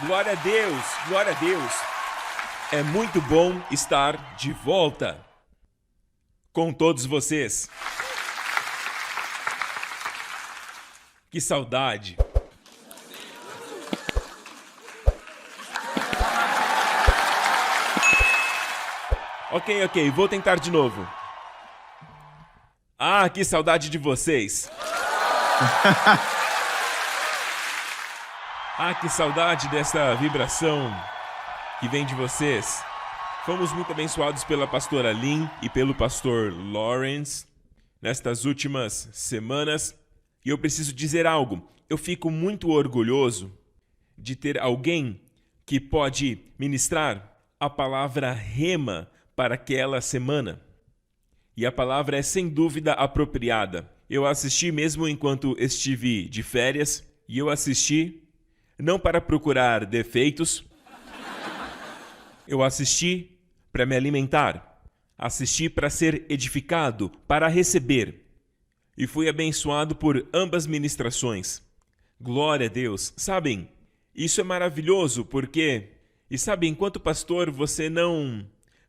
Glória a Deus, glória a Deus. É muito bom estar de volta com todos vocês. Que saudade. Ok, vou tentar de novo. Ah, que saudade de vocês. Ah, que saudade dessa vibração que vem de vocês. Fomos muito abençoados pela pastora Lynn e pelo pastor Lawrence nestas últimas semanas. E eu preciso dizer algo. Eu fico muito orgulhoso de ter alguém que pode ministrar a palavra rema para aquela semana. E a palavra é sem dúvida apropriada. Eu assisti mesmo enquanto estive de férias, e eu assisti não para procurar defeitos, eu assisti para me alimentar, assisti para ser edificado, para receber. E fui abençoado por ambas ministrações. Glória a Deus. Sabem, isso é maravilhoso porque, enquanto pastor, você não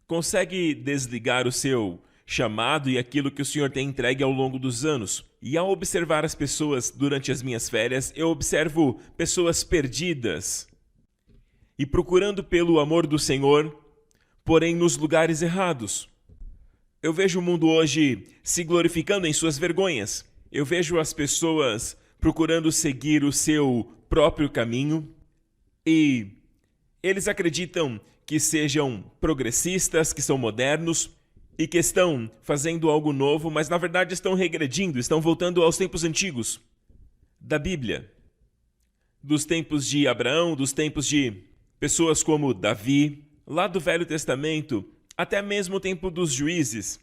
consegue desligar o seu chamado e aquilo que o Senhor tem entregue ao longo dos anos. E ao observar as pessoas durante as minhas férias, eu observo pessoas perdidas e procurando pelo amor do Senhor, porém nos lugares errados. Eu vejo o mundo hoje se glorificando em suas vergonhas. Eu vejo as pessoas procurando seguir o seu próprio caminho e eles acreditam que sejam progressistas, que são modernos e que estão fazendo algo novo, mas na verdade estão regredindo, estão voltando aos tempos antigos da Bíblia, dos tempos de Abraão, dos tempos de pessoas como Davi, lá do Velho Testamento, até mesmo o tempo dos juízes,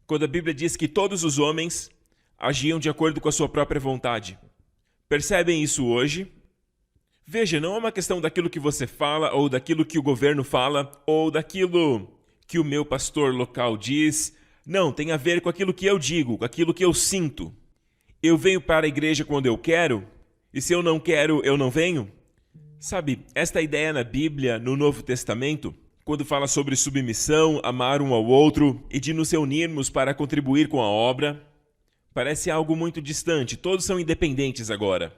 quando a Bíblia diz que todos os homens agiam de acordo com a sua própria vontade. Percebem isso hoje? Veja, não é uma questão daquilo que você fala, ou daquilo que o governo fala, ou daquilo que o meu pastor local diz. Não, tem a ver com aquilo que eu digo, com aquilo que eu sinto. Eu venho para a igreja quando eu quero, e se eu não quero, eu não venho. Sabe, esta ideia na Bíblia, no Novo Testamento, quando fala sobre submissão, amar um ao outro e de nos reunirmos para contribuir com a obra, parece algo muito distante. Todos são independentes agora.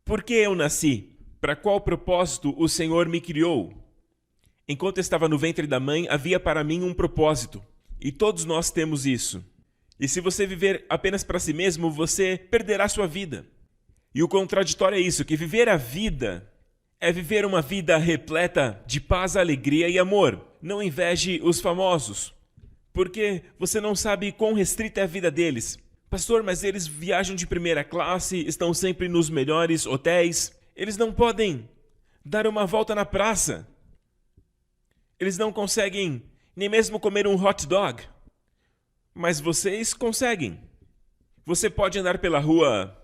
Por que eu nasci? Para qual propósito o Senhor me criou? Enquanto estava no ventre da mãe, havia para mim um propósito. E todos nós temos isso. E se você viver apenas para si mesmo, você perderá sua vida. E o contraditório é isso, que viver a vida é viver uma vida repleta de paz, alegria e amor. Não inveje os famosos, porque você não sabe quão restrita é a vida deles. Pastor, mas eles viajam de primeira classe, estão sempre nos melhores hotéis. Eles não podem dar uma volta na praça. Eles não conseguem nem mesmo comer um hot dog. Mas vocês conseguem. Você pode andar pela rua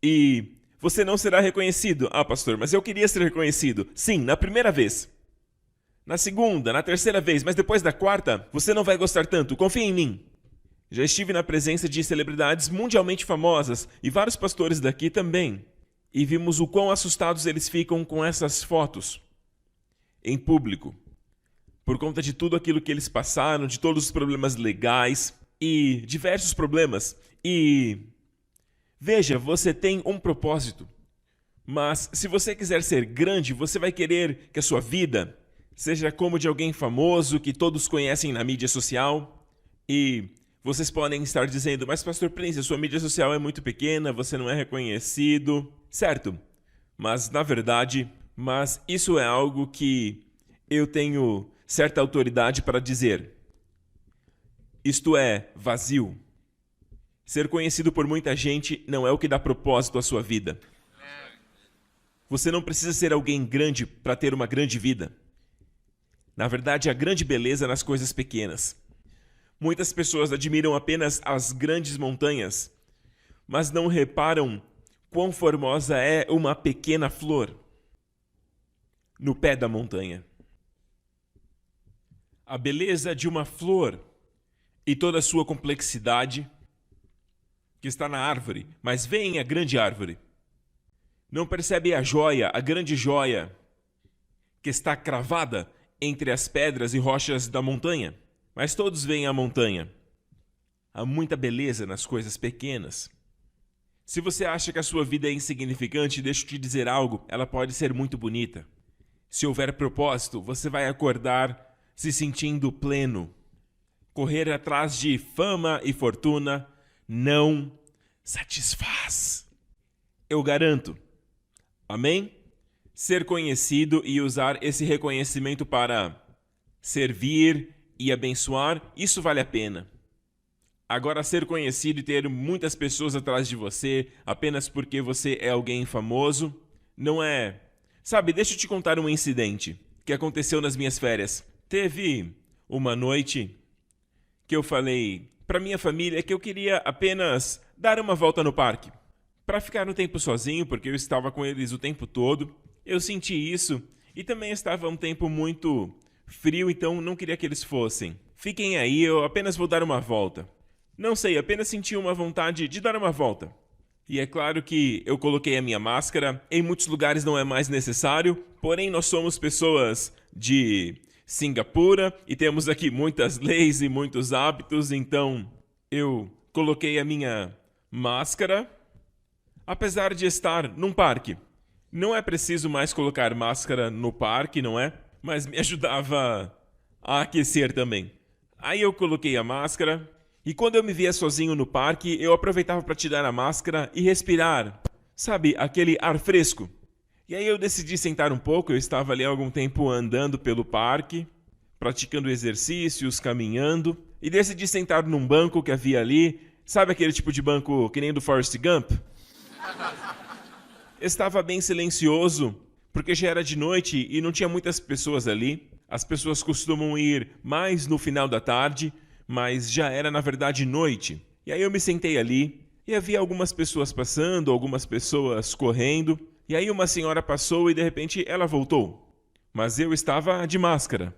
e você não será reconhecido. Ah, pastor, mas eu queria ser reconhecido. Sim, na primeira vez. Na segunda, na terceira vez, mas depois da quarta, você não vai gostar tanto. Confia em mim. Já estive na presença de celebridades mundialmente famosas e vários pastores daqui também. E vimos o quão assustados eles ficam com essas fotos em público. Por conta de tudo aquilo que eles passaram, de todos os problemas legais e diversos problemas. E veja, você tem um propósito. Mas se você quiser ser grande, você vai querer que a sua vida seja como de alguém famoso que todos conhecem na mídia social. E vocês podem estar dizendo, mas pastor Prince, a sua mídia social é muito pequena, você não é reconhecido. Certo, mas na verdade, isso é algo que eu tenho certa autoridade para dizer. Isto é vazio. Ser conhecido por muita gente não é o que dá propósito à sua vida. Você não precisa ser alguém grande para ter uma grande vida. Na verdade, a grande beleza é nas coisas pequenas. Muitas pessoas admiram apenas as grandes montanhas, mas não reparam quão formosa é uma pequena flor no pé da montanha. A beleza de uma flor e toda a sua complexidade que está na árvore, mas veem a grande árvore. Não percebe a joia, a grande joia que está cravada entre as pedras e rochas da montanha. Mas todos veem a montanha. Há muita beleza nas coisas pequenas. Se você acha que a sua vida é insignificante, deixa eu te dizer algo, ela pode ser muito bonita. Se houver propósito, você vai acordar se sentindo pleno. Correr atrás de fama e fortuna não satisfaz. Eu garanto. Amém? Ser conhecido e usar esse reconhecimento para servir e abençoar, isso vale a pena. Agora, ser conhecido e ter muitas pessoas atrás de você apenas porque você é alguém famoso, não é... Sabe, deixa eu te contar um incidente que aconteceu nas minhas férias. Teve uma noite que eu falei para minha família que eu queria apenas dar uma volta no parque. Para ficar um tempo sozinho, porque eu estava com eles o tempo todo. Eu senti isso e também estava um tempo muito frio, então não queria que eles fossem. Fiquem aí, eu apenas vou dar uma volta. Não sei, apenas senti uma vontade de dar uma volta. E é claro que eu coloquei a minha máscara. Em muitos lugares não é mais necessário, porém nós somos pessoas de Singapura e temos aqui muitas leis e muitos hábitos, então eu coloquei a minha máscara, apesar de estar num parque. Não é preciso mais colocar máscara no parque, não é? Mas me ajudava a aquecer também. Aí eu coloquei a máscara. E quando eu me via sozinho no parque, eu aproveitava para tirar a máscara e respirar, sabe, aquele ar fresco. E aí eu decidi sentar um pouco, eu estava ali há algum tempo andando pelo parque, praticando exercícios, caminhando, e decidi sentar num banco que havia ali, sabe aquele tipo de banco que nem do Forrest Gump? Estava bem silencioso, porque já era de noite e não tinha muitas pessoas ali. As pessoas costumam ir mais no final da tarde, mas já era, na verdade, noite. E aí eu me sentei ali, e havia algumas pessoas passando, algumas pessoas correndo, e aí uma senhora passou e, de repente, ela voltou. Mas eu estava de máscara.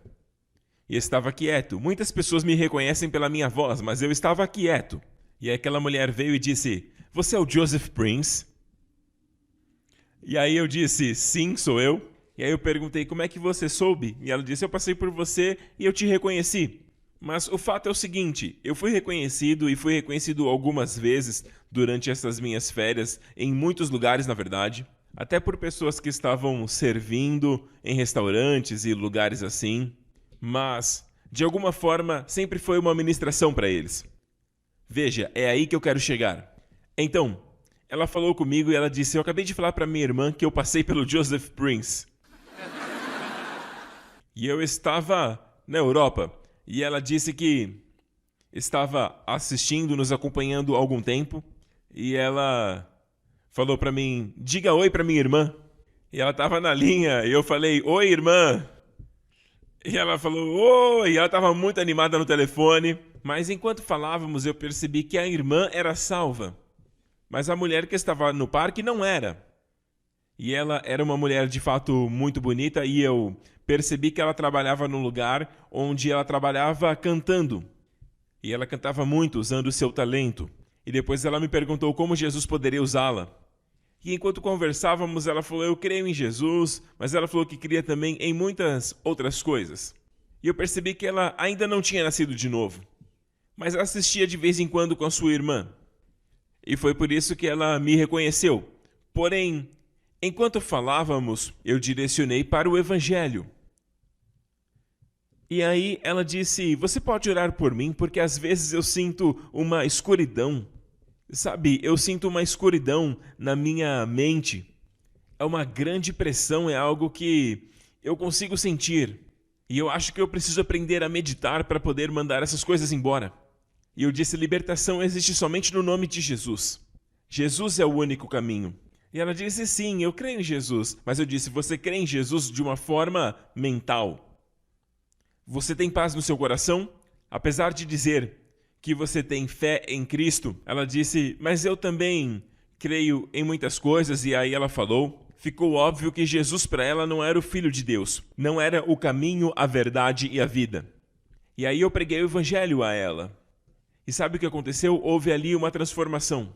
E estava quieto. Muitas pessoas me reconhecem pela minha voz, mas eu estava quieto. E aí aquela mulher veio e disse, "Você é o Joseph Prince?" E aí eu disse, "Sim, sou eu." E aí eu perguntei, "Como é que você soube?" E ela disse, "Eu passei por você e eu te reconheci." Mas o fato é o seguinte, eu fui reconhecido e fui reconhecido algumas vezes durante essas minhas férias, em muitos lugares, na verdade, até por pessoas que estavam servindo em restaurantes e lugares assim, mas, de alguma forma, sempre foi uma ministração para eles. Veja, é aí que eu quero chegar. Então, ela falou comigo e ela disse, "Eu acabei de falar para minha irmã que eu passei pelo Joseph Prince." E eu estava na Europa. E ela disse que estava assistindo, nos acompanhando há algum tempo. E ela falou para mim, "Diga oi para minha irmã." E ela estava na linha e eu falei, "Oi, irmã." E ela falou, "Oi." E ela estava muito animada no telefone. Mas enquanto falávamos eu percebi que a irmã era salva. Mas a mulher que estava no parque não era. E ela era uma mulher de fato muito bonita e eu percebi que ela trabalhava num lugar onde ela trabalhava cantando. E ela cantava muito, usando o seu talento. E depois ela me perguntou como Jesus poderia usá-la. E enquanto conversávamos, ela falou, "Eu creio em Jesus", mas ela falou que cria também em muitas outras coisas. E eu percebi que ela ainda não tinha nascido de novo, mas assistia de vez em quando com a sua irmã. E foi por isso que ela me reconheceu. Porém, enquanto falávamos, eu direcionei para o Evangelho. E aí ela disse, "Você pode orar por mim, porque às vezes eu sinto uma escuridão. Sabe, eu sinto uma escuridão na minha mente. É uma grande pressão, é algo que eu consigo sentir. E eu acho que eu preciso aprender a meditar para poder mandar essas coisas embora." E eu disse, "Libertação existe somente no nome de Jesus. Jesus é o único caminho." E ela disse, "Sim, eu creio em Jesus." Mas eu disse, "Você crê em Jesus de uma forma mental? Você tem paz no seu coração? Apesar de dizer que você tem fé em Cristo?" Ela disse, "Mas eu também creio em muitas coisas." E aí ela falou, ficou óbvio que Jesus para ela não era o Filho de Deus. Não era o caminho, a verdade e a vida. E aí eu preguei o Evangelho a ela. E sabe o que aconteceu? Houve ali uma transformação.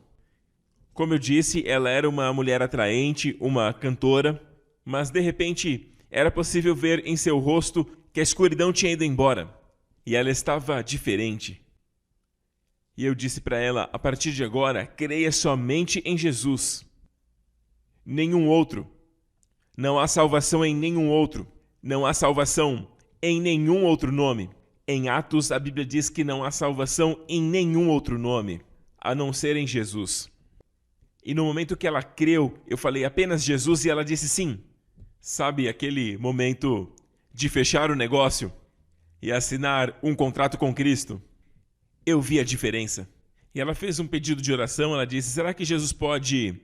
Como eu disse, ela era uma mulher atraente, uma cantora, mas de repente era possível ver em seu rosto que a escuridão tinha ido embora e ela estava diferente. E eu disse para ela, a partir de agora, creia somente em Jesus. Nenhum outro. Não há salvação em nenhum outro. Não há salvação em nenhum outro nome. Em Atos, a Bíblia diz que não há salvação em nenhum outro nome, a não ser em Jesus. E no momento que ela creu, eu falei apenas Jesus e ela disse sim. Sabe aquele momento de fechar o negócio e assinar um contrato com Cristo? Eu vi a diferença. E ela fez um pedido de oração, ela disse, será que Jesus pode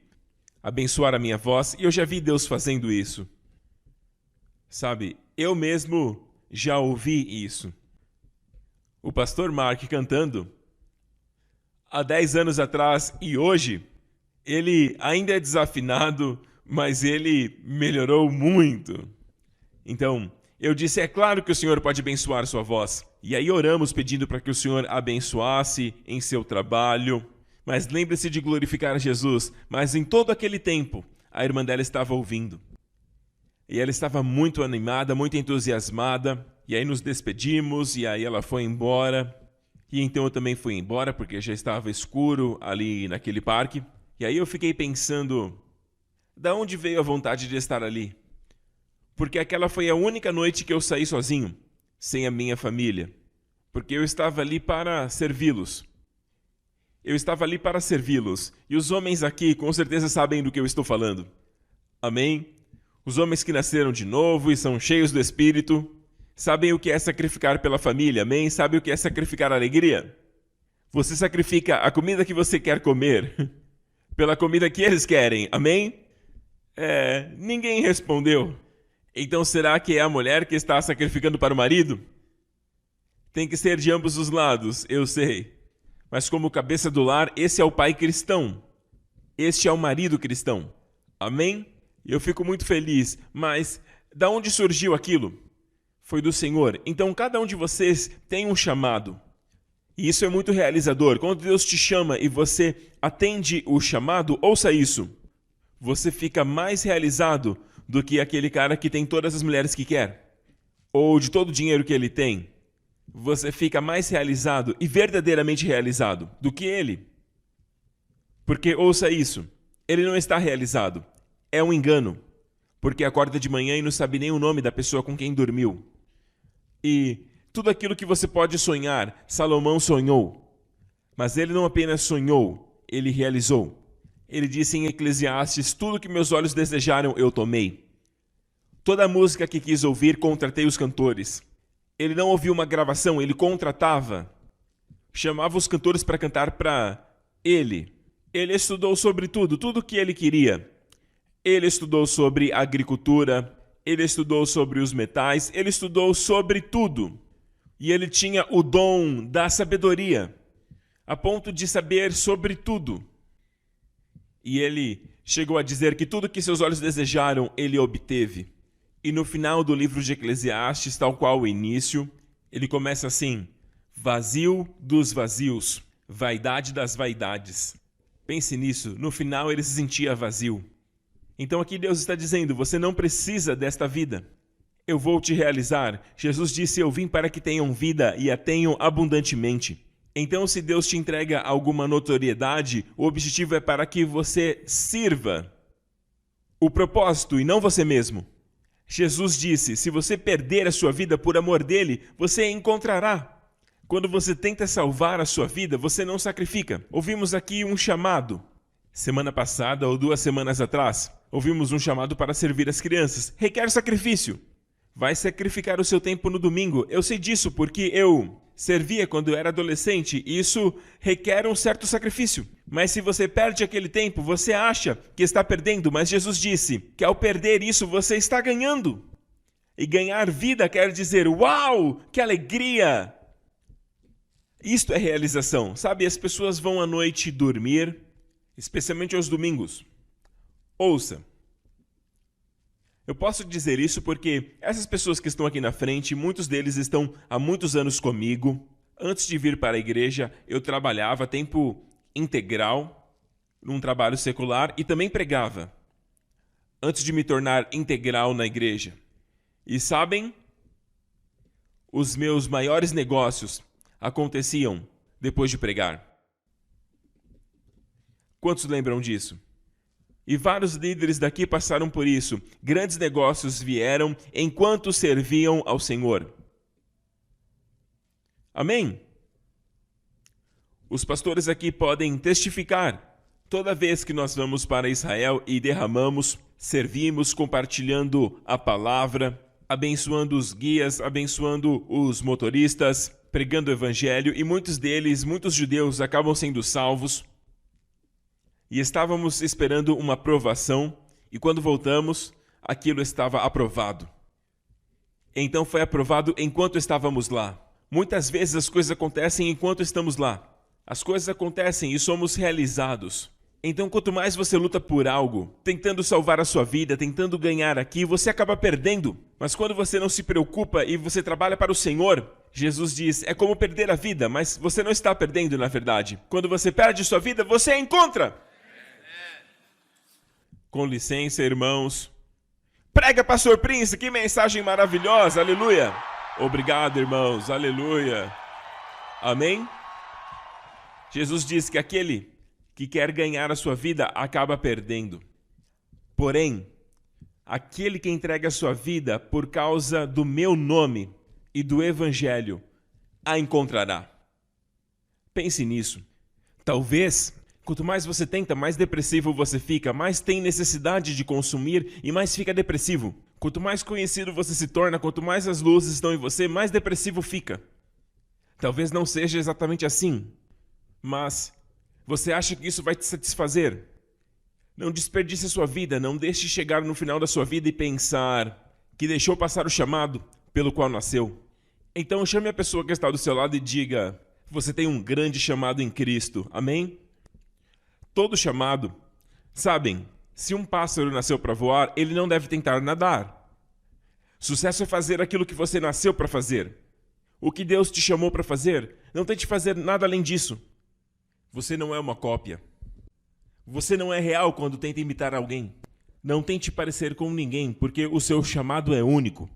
abençoar a minha voz? E eu já vi Deus fazendo isso. Sabe, eu mesmo já ouvi isso. O pastor Mark cantando, há 10 anos atrás e hoje, ele ainda é desafinado, mas ele melhorou muito. Então, eu disse, é claro que o Senhor pode abençoar sua voz. E aí oramos pedindo para que o Senhor abençoasse em seu trabalho. Mas lembre-se de glorificar Jesus. Mas em todo aquele tempo, a irmã dela estava ouvindo. E ela estava muito animada, muito entusiasmada. E aí nos despedimos, e aí ela foi embora. E então eu também fui embora, porque já estava escuro ali naquele parque. E aí eu fiquei pensando, da onde veio a vontade de estar ali? Porque aquela foi a única noite que eu saí sozinho, sem a minha família. Porque eu estava ali para servi-los. Eu estava ali para servi-los. E os homens aqui com certeza sabem do que eu estou falando. Amém? Os homens que nasceram de novo e são cheios do Espírito, sabem o que é sacrificar pela família, amém? Sabem o que é sacrificar a alegria? Você sacrifica a comida que você quer comer pela comida que eles querem, amém? Ninguém respondeu. Então será que é a mulher que está sacrificando para o marido? Tem que ser de ambos os lados, eu sei. Mas como cabeça do lar, esse é o pai cristão. Este é o marido cristão. Amém? Eu fico muito feliz, mas da onde surgiu aquilo? Foi do Senhor. Então cada um de vocês tem um chamado. E isso é muito realizador. Quando Deus te chama e você atende o chamado, ouça isso. Você fica mais realizado do que aquele cara que tem todas as mulheres que quer. Ou de todo o dinheiro que ele tem. Você fica mais realizado e verdadeiramente realizado do que ele. Porque, ouça isso, ele não está realizado. É um engano. Porque acorda de manhã e não sabe nem o nome da pessoa com quem dormiu. E tudo aquilo que você pode sonhar, Salomão sonhou. Mas ele não apenas sonhou, ele realizou. Ele disse em Eclesiastes, tudo que meus olhos desejaram eu tomei. Toda a música que quis ouvir, contratei os cantores. Ele não ouviu uma gravação, ele contratava. Chamava os cantores para cantar para ele. Ele estudou sobre tudo, tudo o que ele queria. Ele estudou sobre agricultura, ele estudou sobre os metais, ele estudou sobre tudo. E ele tinha o dom da sabedoria, a ponto de saber sobre tudo. E ele chegou a dizer que tudo que seus olhos desejaram, ele obteve. E no final do livro de Eclesiastes, tal qual o início, ele começa assim, vazio dos vazios, vaidade das vaidades. Pense nisso, no final ele se sentia vazio. Então aqui Deus está dizendo, você não precisa desta vida. Eu vou te realizar. Jesus disse, eu vim para que tenham vida e a tenham abundantemente. Então se Deus te entrega alguma notoriedade, o objetivo é para que você sirva o propósito e não você mesmo. Jesus disse, se você perder a sua vida por amor dele, você a encontrará. Quando você tenta salvar a sua vida, você não sacrifica. Ouvimos aqui um chamado. Semana passada ou 2 semanas atrás, ouvimos um chamado para servir as crianças. Requer sacrifício. Vai sacrificar o seu tempo no domingo. Eu sei disso porque eu servia quando eu era adolescente e isso requer um certo sacrifício. Mas se você perde aquele tempo, você acha que está perdendo, mas Jesus disse que ao perder isso você está ganhando. E ganhar vida quer dizer, uau, que alegria! Isto é realização. Sabe, as pessoas vão à noite dormir, especialmente aos domingos. Ouça. Eu posso dizer isso porque essas pessoas que estão aqui na frente, muitos deles estão há muitos anos comigo. Antes de vir para a igreja, eu trabalhava tempo integral, num trabalho secular, e também pregava, antes de me tornar integral na igreja. E sabem, os meus maiores negócios aconteciam depois de pregar. Quantos lembram disso? E vários líderes daqui passaram por isso. Grandes negócios vieram enquanto serviam ao Senhor. Amém? Os pastores aqui podem testificar. Toda vez que nós vamos para Israel e derramamos, servimos compartilhando a palavra, abençoando os guias, abençoando os motoristas, pregando o evangelho, e muitos deles, muitos judeus, acabam sendo salvos. E estávamos esperando uma aprovação, e quando voltamos, aquilo estava aprovado. Então foi aprovado enquanto estávamos lá. Muitas vezes as coisas acontecem enquanto estamos lá. As coisas acontecem e somos realizados. Então, quanto mais você luta por algo, tentando salvar a sua vida, tentando ganhar aqui, você acaba perdendo. Mas quando você não se preocupa e você trabalha para o Senhor, Jesus diz, é como perder a vida, mas você não está perdendo na verdade. Quando você perde sua vida, você a encontra. Com licença, irmãos. Prega, pastor Prince, que mensagem maravilhosa, aleluia. Obrigado, irmãos, aleluia. Amém? Jesus diz que aquele que quer ganhar a sua vida acaba perdendo. Porém, aquele que entrega a sua vida por causa do meu nome e do evangelho, a encontrará. Pense nisso. Talvez, quanto mais você tenta, mais depressivo você fica, mais tem necessidade de consumir e mais fica depressivo. Quanto mais conhecido você se torna, quanto mais as luzes estão em você, mais depressivo fica. Talvez não seja exatamente assim, mas você acha que isso vai te satisfazer? Não desperdice a sua vida, não deixe chegar no final da sua vida e pensar que deixou passar o chamado pelo qual nasceu. Então chame a pessoa que está do seu lado e diga, você tem um grande chamado em Cristo, amém? Todo chamado, sabem, se um pássaro nasceu para voar, ele não deve tentar nadar. Sucesso é fazer aquilo que você nasceu para fazer. O que Deus te chamou para fazer, não tente fazer nada além disso. Você não é uma cópia. Você não é real quando tenta imitar alguém. Não tente parecer com ninguém, porque o seu chamado é único.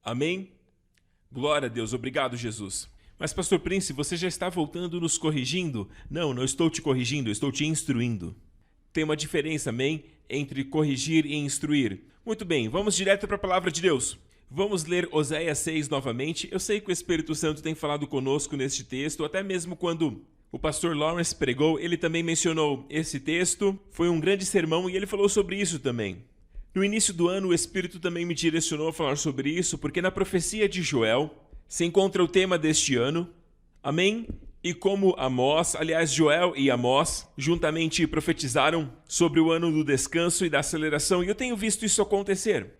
Amém? Glória a Deus, obrigado, Jesus. Mas, pastor Prince, você já está voltando nos corrigindo? Não, não estou te corrigindo, estou te instruindo. Tem uma diferença, amém, entre corrigir e instruir. Muito bem, vamos direto para a palavra de Deus. Vamos ler Oséias 6 novamente. Eu sei que o Espírito Santo tem falado conosco neste texto, até mesmo quando o pastor Lawrence pregou, ele também mencionou esse texto. Foi um grande sermão e ele falou sobre isso também. No início do ano, o Espírito também me direcionou a falar sobre isso, porque na profecia de Joel se encontra o tema deste ano. Amém? E como Amós, aliás, Joel e Amós, juntamente profetizaram sobre o ano do descanso e da aceleração, e eu tenho visto isso acontecer.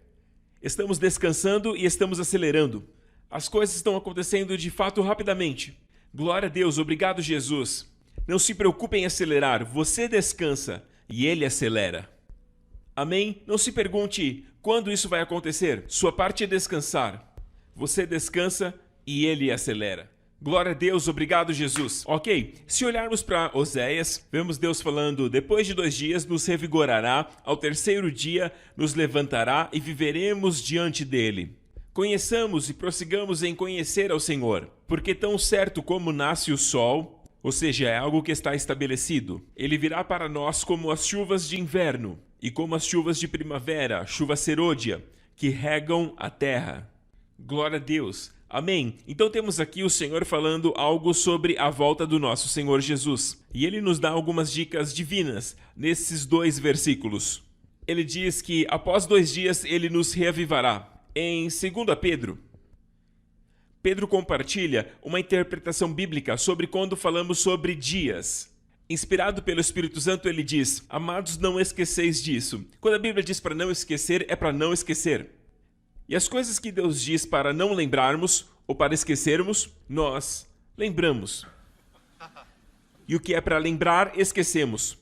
Estamos descansando e estamos acelerando. As coisas estão acontecendo de fato rapidamente. Glória a Deus, obrigado, Jesus. Não se preocupe em acelerar, você descansa e Ele acelera. Amém? Não se pergunte quando isso vai acontecer. Sua parte é descansar. Você descansa e Ele acelera. Glória a Deus, obrigado, Jesus. Ok, se olharmos para Oséias, vemos Deus falando, depois de 2 dias nos revigorará, ao 3º dia nos levantará e viveremos diante dele. Conheçamos e prossigamos em conhecer ao Senhor, porque tão certo como nasce o sol, ou seja, é algo que está estabelecido, ele virá para nós como as chuvas de inverno e como as chuvas de primavera, chuva serôdia, que regam a terra. Glória a Deus. Amém. Então temos aqui o Senhor falando algo sobre a volta do nosso Senhor Jesus. E ele nos dá algumas dicas divinas nesses 2 versículos. Ele diz que após 2 dias ele nos reavivará. Em 2 Pedro, Pedro compartilha uma interpretação bíblica sobre quando falamos sobre dias. Inspirado pelo Espírito Santo, ele diz, amados, não esqueceis disso. Quando a Bíblia diz para não esquecer, é para não esquecer. E as coisas que Deus diz para não lembrarmos ou para esquecermos, nós lembramos. E o que é para lembrar, esquecemos.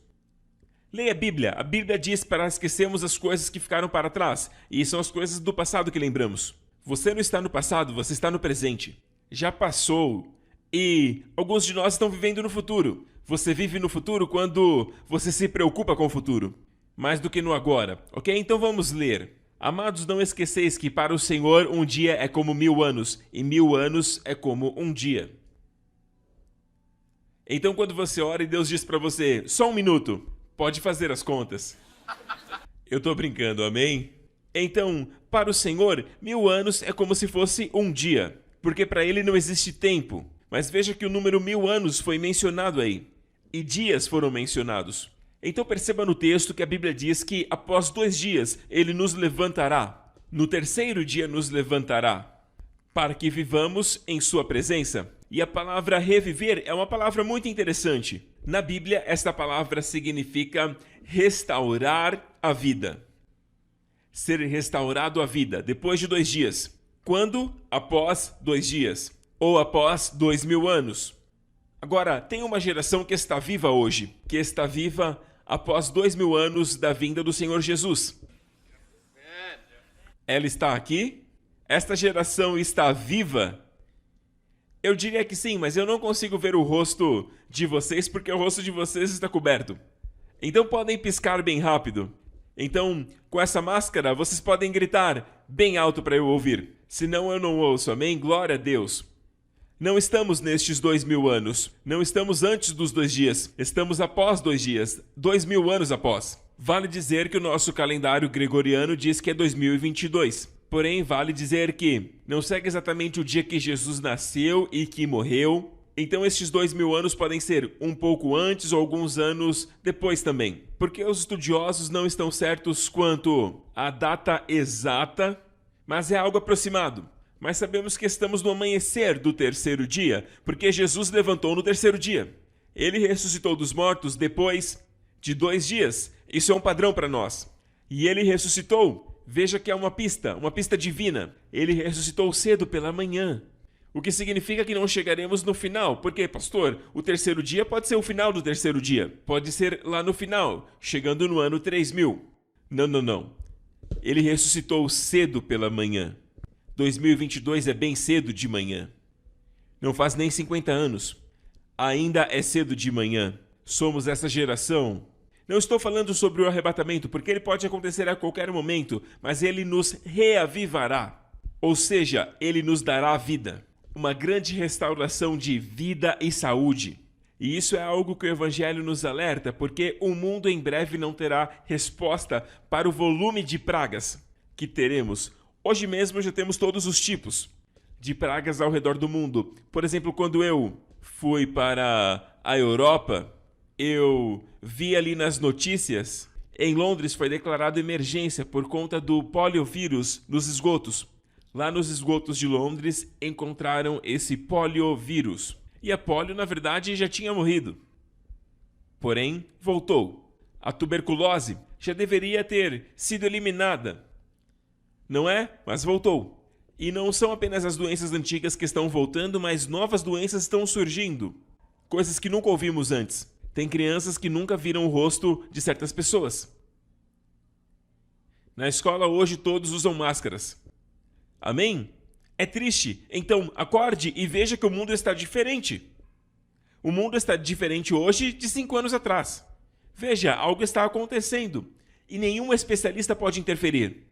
Leia a Bíblia diz para esquecermos as coisas que ficaram para trás, e são as coisas do passado que lembramos. Você não está no passado, você está no presente. Já passou, e alguns de nós estão vivendo no futuro. Você vive no futuro quando você se preocupa com o futuro, mais do que no agora, ok? Então vamos ler. Amados, não esqueceis que para o Senhor um dia é como 1000 anos, e 1000 anos é como um dia. Então quando você ora e Deus diz para você, só 1 minuto, pode fazer as contas. Eu tô brincando, amém? Então, para o Senhor, 1000 anos é como se fosse um dia, porque para ele não existe tempo. Mas veja que o número 1000 anos foi mencionado aí, e dias foram mencionados. Então perceba no texto que a Bíblia diz que após 2 dias ele nos levantará. No terceiro dia nos levantará, para que vivamos em sua presença. E a palavra reviver é uma palavra muito interessante. Na Bíblia, esta palavra significa restaurar a vida. Ser restaurado à vida depois de 2 dias. Quando? Após 2 dias. Ou após 2000 anos. Agora, tem uma geração que está viva hoje, que está viva após 2000 anos da vinda do Senhor Jesus. Ela está aqui? Esta geração está viva? Eu diria que sim, mas eu não consigo ver o rosto de vocês porque o rosto de vocês está coberto. Então podem piscar bem rápido. Então, com essa máscara, vocês podem gritar bem alto para eu ouvir. Senão eu não ouço, amém? Glória a Deus. Não estamos nestes 2000 anos. Não estamos antes dos 2 dias. Estamos após 2 dias. 2000 anos após. Vale dizer que o nosso calendário gregoriano diz que é 2022. Porém, vale dizer que não segue exatamente o dia que Jesus nasceu e que morreu. Então, estes 2000 anos podem ser um pouco antes ou alguns anos depois também. Porque os estudiosos não estão certos quanto à data exata, mas é algo aproximado. Mas sabemos que estamos no amanhecer do terceiro dia, porque Jesus levantou no terceiro dia. Ele ressuscitou dos mortos depois de 2 dias. Isso é um padrão para nós. E ele ressuscitou. Veja que é uma pista divina. Ele ressuscitou cedo pela manhã. O que significa que não chegaremos no final. Porque, pastor, o terceiro dia pode ser o final do terceiro dia. Pode ser lá no final, chegando no ano 3000. Não. Ele ressuscitou cedo pela manhã. 2022 é bem cedo de manhã. Não faz nem 50 anos. Ainda é cedo de manhã. Somos essa geração. Não estou falando sobre o arrebatamento, porque ele pode acontecer a qualquer momento, mas ele nos reavivará. Ou seja, ele nos dará vida. Uma grande restauração de vida e saúde. E isso é algo que o Evangelho nos alerta, porque o mundo em breve não terá resposta para o volume de pragas que teremos. Hoje mesmo já temos todos os tipos de pragas ao redor do mundo. Por exemplo, quando eu fui para a Europa, eu vi ali nas notícias, em Londres foi declarada emergência por conta do poliovírus nos esgotos. Lá nos esgotos de Londres encontraram esse poliovírus. E a polio, na verdade, já tinha morrido. Porém, voltou. A tuberculose já deveria ter sido eliminada. Não é? Mas voltou. E não são apenas as doenças antigas que estão voltando, mas novas doenças estão surgindo. Coisas que nunca ouvimos antes. Tem crianças que nunca viram o rosto de certas pessoas. Na escola hoje todos usam máscaras. Amém? É triste. Então acorde e veja que o mundo está diferente. O mundo está diferente hoje de 5 anos atrás. Veja, algo está acontecendo. E nenhum especialista pode interferir.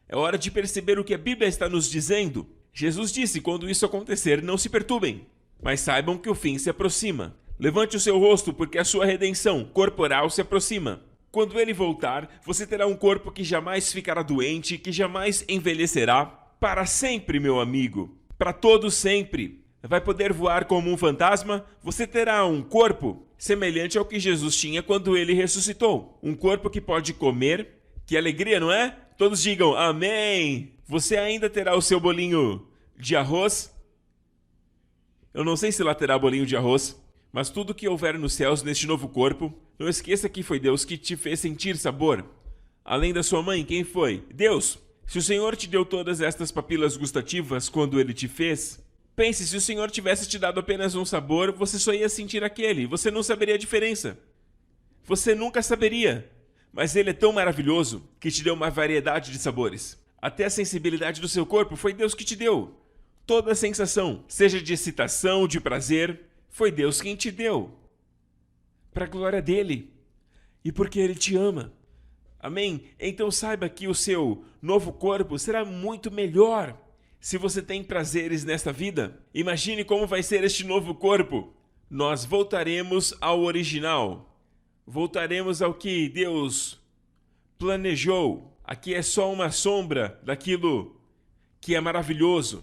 É hora de perceber o que a Bíblia está nos dizendo. Jesus disse, quando isso acontecer, não se perturbem, mas saibam que o fim se aproxima. Levante o seu rosto, porque a sua redenção corporal se aproxima. Quando ele voltar, você terá um corpo que jamais ficará doente, que jamais envelhecerá. Para sempre, meu amigo. Para todo sempre. Vai poder voar como um fantasma? Você terá um corpo semelhante ao que Jesus tinha quando ele ressuscitou. Um corpo que pode comer. Que alegria, não é? Todos digam amém. Você ainda terá o seu bolinho de arroz? Eu não sei se lá terá bolinho de arroz, mas tudo que houver nos céus neste novo corpo, não esqueça que foi Deus que te fez sentir sabor. Além da sua mãe, quem foi? Deus. Se o Senhor te deu todas estas papilas gustativas quando Ele te fez, pense, se o Senhor tivesse te dado apenas um sabor, você só ia sentir aquele, você não saberia a diferença. Você nunca saberia. Mas Ele é tão maravilhoso que te deu uma variedade de sabores. Até a sensibilidade do seu corpo foi Deus que te deu. Toda a sensação, seja de excitação, de prazer, foi Deus quem te deu. Para a glória dEle. E porque Ele te ama. Amém? Então saiba que o seu novo corpo será muito melhor. Se você tem prazeres nesta vida, imagine como vai ser este novo corpo. Nós voltaremos ao original. Voltaremos ao que Deus planejou. Aqui é só uma sombra daquilo que é maravilhoso.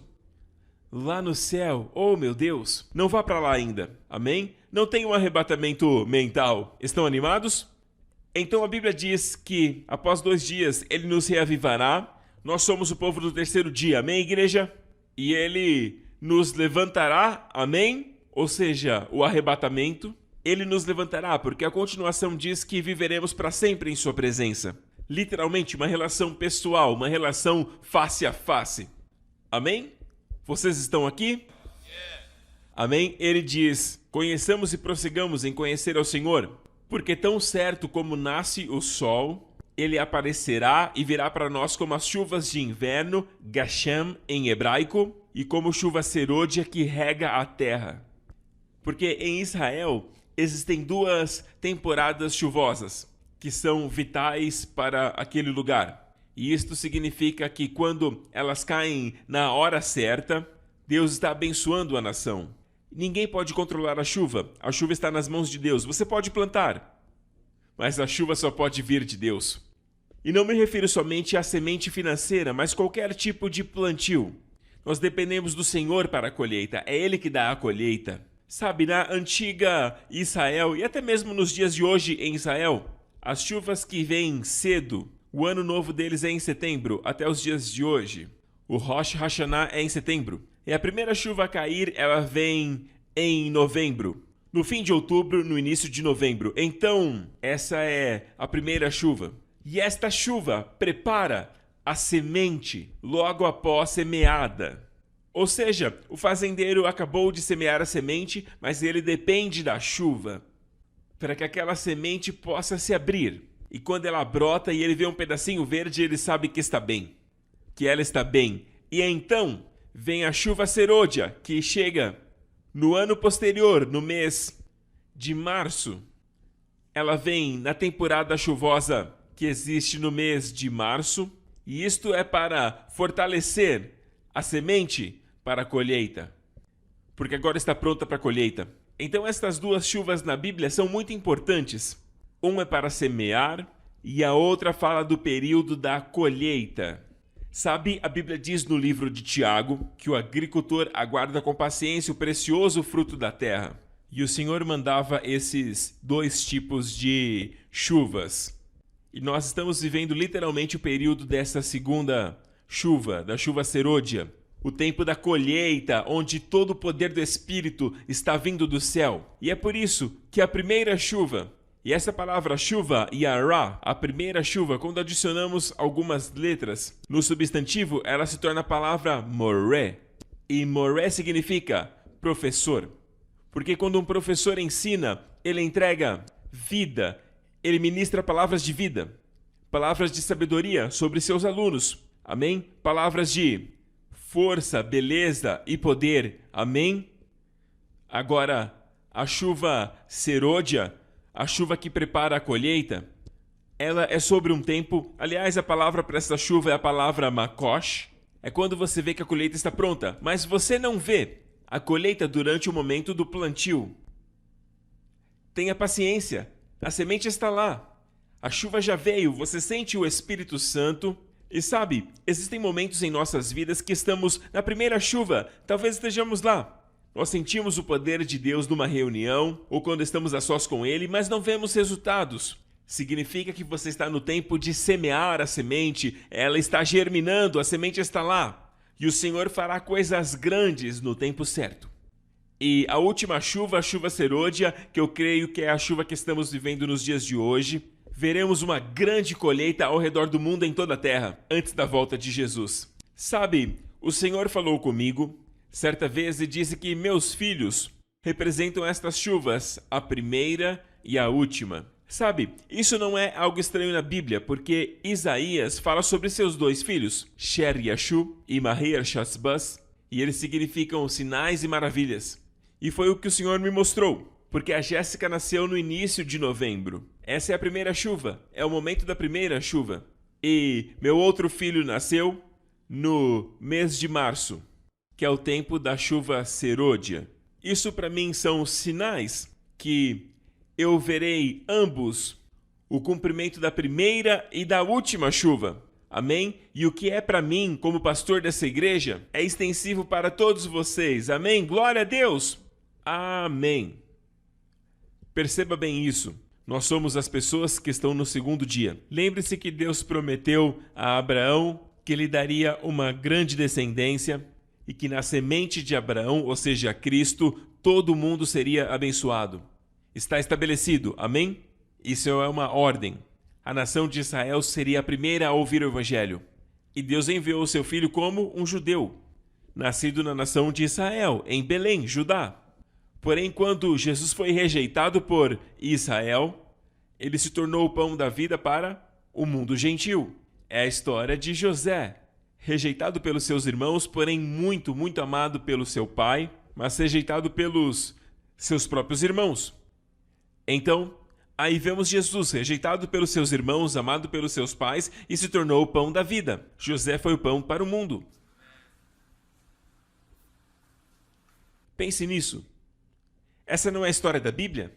Lá no céu, oh meu Deus, não vá para lá ainda. Amém? Não tem um arrebatamento mental. Estão animados? Então a Bíblia diz que após 2 dias ele nos reavivará. Nós somos o povo do terceiro dia, amém, igreja? E ele nos levantará, amém? Ou seja, o arrebatamento. Ele nos levantará, porque a continuação diz que viveremos para sempre em sua presença. Literalmente, uma relação pessoal, uma relação face a face. Amém? Vocês estão aqui? Amém? Ele diz, conheçamos e prossigamos em conhecer ao Senhor, porque tão certo como nasce o sol, ele aparecerá e virá para nós como as chuvas de inverno, Gashem em hebraico, e como chuva serôdia que rega a terra. Porque em Israel existem 2 temporadas chuvosas, que são vitais para aquele lugar. E isto significa que quando elas caem na hora certa, Deus está abençoando a nação. Ninguém pode controlar a chuva está nas mãos de Deus. Você pode plantar, mas a chuva só pode vir de Deus. E não me refiro somente à semente financeira, mas qualquer tipo de plantio. Nós dependemos do Senhor para a colheita, é Ele que dá a colheita. Sabe, na antiga Israel e até mesmo nos dias de hoje em Israel, as chuvas que vêm cedo, o ano novo deles é em setembro, até os dias de hoje. O Rosh Hashanah é em setembro. E a primeira chuva a cair, ela vem em novembro. No fim de outubro, no início de novembro. Então, essa é a primeira chuva. E esta chuva prepara a semente logo após semeada. Ou seja, o fazendeiro acabou de semear a semente, mas ele depende da chuva para que aquela semente possa se abrir. E quando ela brota e ele vê um pedacinho verde, ele sabe que está bem, que ela está bem. E então vem a chuva serôdia, que chega no ano posterior, no mês de março. Ela vem na temporada chuvosa que existe no mês de março, e isto é para fortalecer a semente para a colheita, porque agora está pronta para a colheita. Então estas 2 chuvas na Bíblia são muito importantes. Uma é para semear e a outra fala do período da colheita. Sabe, a Bíblia diz no livro de Tiago que o agricultor aguarda com paciência o precioso fruto da terra. E o Senhor mandava esses 2 tipos de chuvas. E nós estamos vivendo literalmente o período dessa segunda chuva, da chuva serôdia. O tempo da colheita, onde todo o poder do Espírito está vindo do céu. E é por isso que a primeira chuva, e essa palavra chuva, yará, a primeira chuva, quando adicionamos algumas letras no substantivo, ela se torna a palavra moré. E moré significa professor. Porque quando um professor ensina, ele entrega vida, ele ministra palavras de vida, palavras de sabedoria sobre seus alunos. Amém? Palavras de força, beleza e poder. Amém? Agora, a chuva serôdia, a chuva que prepara a colheita, ela é sobre um tempo. Aliás, a palavra para essa chuva é a palavra makosh. É quando você vê que a colheita está pronta, mas você não vê a colheita durante o momento do plantio. Tenha paciência, a semente está lá. A chuva já veio, você sente o Espírito Santo. E sabe, existem momentos em nossas vidas que estamos na primeira chuva, talvez estejamos lá. Nós sentimos o poder de Deus numa reunião ou quando estamos a sós com Ele, mas não vemos resultados. Significa que você está no tempo de semear a semente, ela está germinando, a semente está lá. E o Senhor fará coisas grandes no tempo certo. E a última chuva, a chuva serôdia, que eu creio que é a chuva que estamos vivendo nos dias de hoje, veremos uma grande colheita ao redor do mundo em toda a terra, antes da volta de Jesus. Sabe, o Senhor falou comigo certa vez e disse que meus filhos representam estas chuvas, a primeira e a última. Sabe, isso não é algo estranho na Bíblia, porque Isaías fala sobre seus 2 filhos, Sher Yashu e Maher Shasbaz, e eles significam sinais e maravilhas. E foi o que o Senhor me mostrou, porque a Jéssica nasceu no início de novembro. Essa é a primeira chuva, é o momento da primeira chuva. E meu outro filho nasceu no mês de março, que é o tempo da chuva serôdia. Isso para mim são sinais que eu verei ambos, o cumprimento da primeira e da última chuva. Amém? E o que é para mim, como pastor dessa igreja, é extensivo para todos vocês. Amém? Glória a Deus! Amém. Perceba bem isso. Nós somos as pessoas que estão no segundo dia. Lembre-se que Deus prometeu a Abraão que lhe daria uma grande descendência e que na semente de Abraão, ou seja, Cristo, todo mundo seria abençoado. Está estabelecido. Amém? Isso é uma ordem. A nação de Israel seria a primeira a ouvir o evangelho. E Deus enviou o seu filho como um judeu, nascido na nação de Israel, em Belém, Judá. Porém, quando Jesus foi rejeitado por Israel, ele se tornou o pão da vida para o mundo gentil. É a história de José, rejeitado pelos seus irmãos, porém muito, muito amado pelo seu pai, mas rejeitado pelos seus próprios irmãos. Então, aí vemos Jesus, rejeitado pelos seus irmãos, amado pelos seus pais, e se tornou o pão da vida. José foi o pão para o mundo. Pense nisso. Essa não é a história da Bíblia?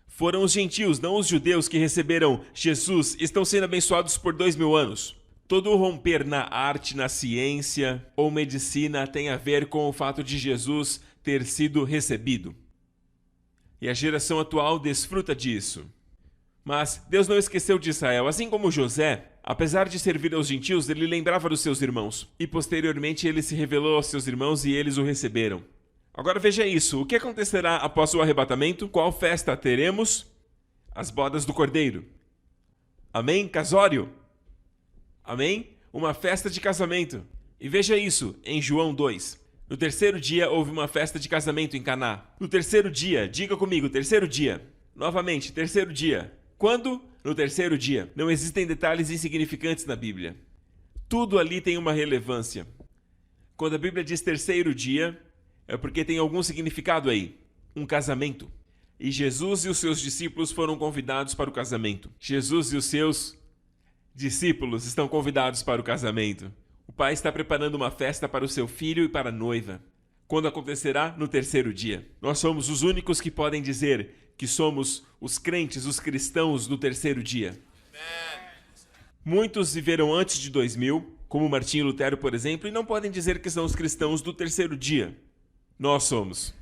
Foram os gentios, não os judeus, que receberam Jesus, estão sendo abençoados por 2000 anos. Todo o romper na arte, na ciência ou medicina tem a ver com o fato de Jesus ter sido recebido. E a geração atual desfruta disso. Mas Deus não esqueceu de Israel. Assim como José, apesar de servir aos gentios, ele lembrava dos seus irmãos. E posteriormente ele se revelou aos seus irmãos e eles o receberam. Agora veja isso. O que acontecerá após o arrebatamento? Qual festa teremos? As bodas do Cordeiro. Amém? Casório. Amém? Uma festa de casamento. E veja isso em João 2. No terceiro dia houve uma festa de casamento em Caná. No terceiro dia, diga comigo, terceiro dia. Novamente, terceiro dia. Quando? No terceiro dia. Não existem detalhes insignificantes na Bíblia. Tudo ali tem uma relevância. Quando a Bíblia diz terceiro dia, é porque tem algum significado aí. Um casamento. E Jesus e os seus discípulos foram convidados para o casamento. Jesus e os seus discípulos estão convidados para o casamento. O pai está preparando uma festa para o seu filho e para a noiva. Quando acontecerá? No terceiro dia. Nós somos os únicos que podem dizer que somos os crentes, os cristãos do terceiro dia. Muitos viveram antes de 2000, como Martinho Lutero, por exemplo, e não podem dizer que são os cristãos do terceiro dia. Nós somos.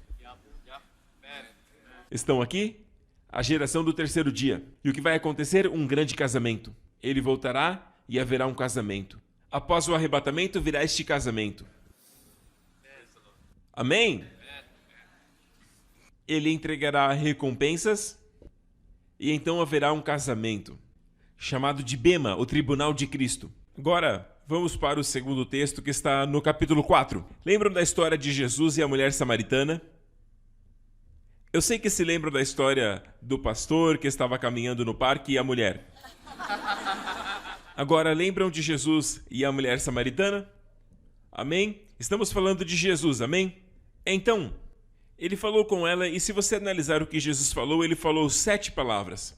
Estão aqui? A geração do terceiro dia. E o que vai acontecer? Um grande casamento. Ele voltará e haverá um casamento. Após o arrebatamento virá este casamento. Amém? Ele entregará recompensas e então haverá um casamento, chamado de Bema, o tribunal de Cristo. Agora, vamos para o segundo texto que está no capítulo 4. Lembram da história de Jesus e a mulher samaritana? Eu sei que se lembram da história do pastor que estava caminhando no parque e a mulher. Agora, lembram de Jesus e a mulher samaritana? Amém? Estamos falando de Jesus, amém? Então, ele falou com ela e se você analisar o que Jesus falou, ele falou 7 palavras.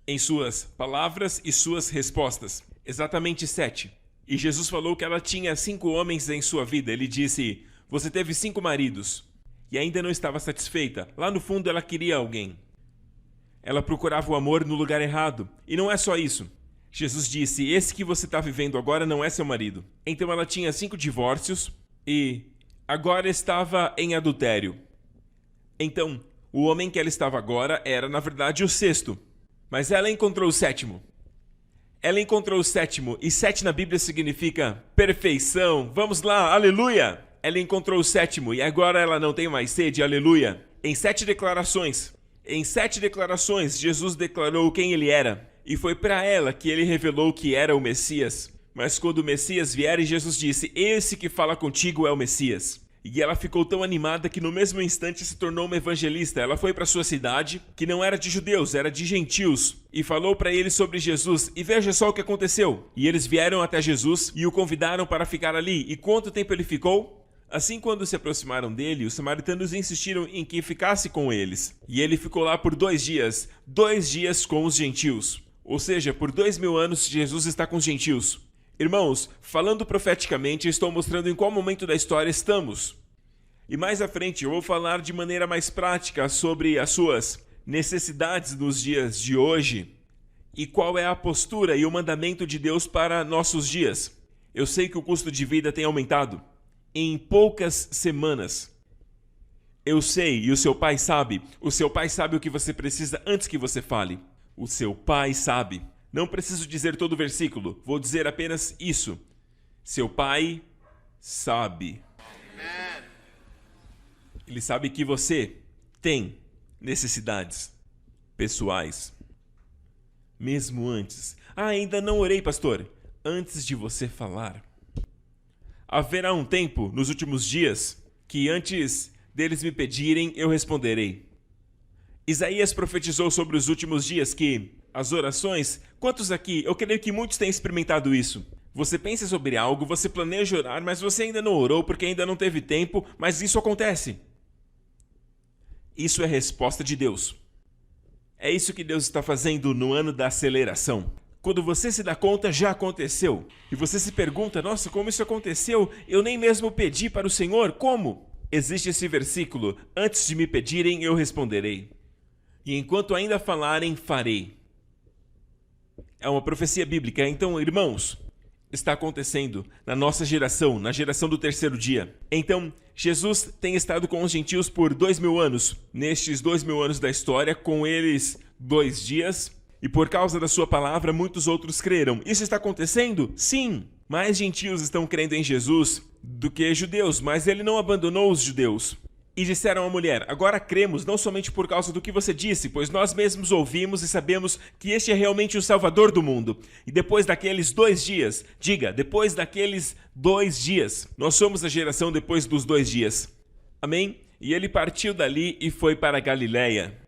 Em suas palavras e suas respostas. Exatamente 7. E Jesus falou que ela tinha 5 homens em sua vida. Ele disse, você teve 5 maridos. E ainda não estava satisfeita. Lá no fundo ela queria alguém. Ela procurava o amor no lugar errado. E não é só isso. Jesus disse, esse que você está vivendo agora não é seu marido. Então ela tinha 5 divórcios e agora estava em adultério. Então, o homem que ela estava agora era, na verdade, o 6º. Mas ela encontrou o 7º. Ela encontrou o 7º. E 7 na Bíblia significa perfeição. Vamos lá, aleluia! Ela encontrou o 7º e agora ela não tem mais sede, aleluia! Em 7 declarações, Jesus declarou quem ele era. E foi para ela que ele revelou que era o Messias. Mas quando o Messias vier, Jesus disse, esse que fala contigo é o Messias. E ela ficou tão animada que no mesmo instante se tornou uma evangelista. Ela foi para sua cidade, que não era de judeus, era de gentios, e falou para eles sobre Jesus. E veja só o que aconteceu. E eles vieram até Jesus e o convidaram para ficar ali. E quanto tempo ele ficou? Assim, quando se aproximaram dele, os samaritanos insistiram em que ficasse com eles. E ele ficou lá por 2 dias com os gentios. Ou seja, por 2000 anos, Jesus está com os gentios. Irmãos, falando profeticamente, estou mostrando em qual momento da história estamos. E mais à frente, eu vou falar de maneira mais prática sobre as suas necessidades nos dias de hoje e qual é a postura e o mandamento de Deus para nossos dias. Eu sei que o custo de vida tem aumentado em poucas semanas. Eu sei, e o seu pai sabe. O seu pai sabe o que você precisa antes que você fale. O seu pai sabe. Não preciso dizer todo o versículo, vou dizer apenas isso. Seu pai sabe. Ele sabe que você tem necessidades pessoais. Mesmo antes. Ainda não orei, pastor. Antes de você falar. Haverá um tempo, nos últimos dias, que antes deles me pedirem, eu responderei. Isaías profetizou sobre os últimos dias que as orações... Quantos aqui? Eu creio que muitos têm experimentado isso. Você pensa sobre algo, você planeja orar, mas você ainda não orou porque ainda não teve tempo, mas isso acontece. Isso é resposta de Deus. É isso que Deus está fazendo no ano da aceleração. Quando você se dá conta, já aconteceu. E você se pergunta, nossa, como isso aconteceu? Eu nem mesmo pedi para o Senhor, como? Existe esse versículo, antes de me pedirem, eu responderei. E enquanto ainda falarem, farei. É uma profecia bíblica. Então, irmãos, está acontecendo na nossa geração, na geração do terceiro dia. Então, Jesus tem estado com os gentios por 2000 anos. Nestes 2000 anos da história, com eles 2 dias. E por causa da sua palavra, muitos outros creram. Isso está acontecendo? Sim. Mais gentios estão crendo em Jesus do que judeus, mas ele não abandonou os judeus. E disseram à mulher, agora cremos não somente por causa do que você disse, pois nós mesmos ouvimos e sabemos que este é realmente o Salvador do mundo. E depois daqueles 2 dias, diga, depois daqueles 2 dias, nós somos a geração depois dos 2 dias. Amém? E ele partiu dali e foi para a Galileia.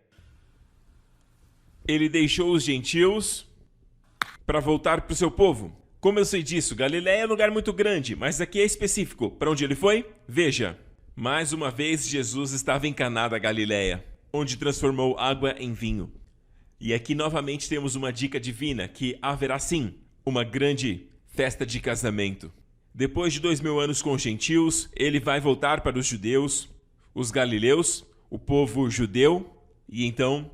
Ele deixou os gentios para voltar para o seu povo. Como eu sei disso? Galileia é um lugar muito grande, mas aqui é específico. Para onde ele foi? Veja. Mais uma vez, Jesus estava em Caná da Galileia, onde transformou água em vinho. E aqui novamente temos uma dica divina que haverá sim uma grande festa de casamento. Depois de 2000 anos com os gentios, ele vai voltar para os judeus, os galileus, o povo judeu, e então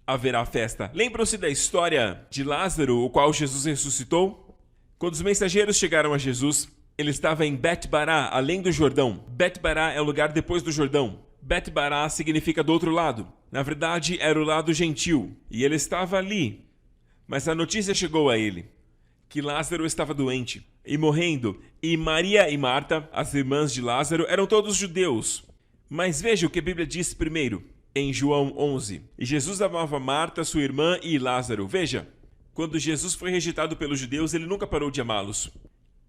haverá festa. Lembram-se da história de Lázaro, o qual Jesus ressuscitou? Quando os mensageiros chegaram a Jesus, ele estava em Bet-Bará, além do Jordão. Bet-Bará é o lugar depois do Jordão. Bet-Bará significa do outro lado. Na verdade, era o lado gentil. E ele estava ali. Mas a notícia chegou a ele que Lázaro estava doente e morrendo. E Maria e Marta, as irmãs de Lázaro, eram todos judeus. Mas veja o que a Bíblia diz primeiro, em João 11. E Jesus amava Marta, sua irmã e Lázaro. Veja, quando Jesus foi rejeitado pelos judeus, ele nunca parou de amá-los.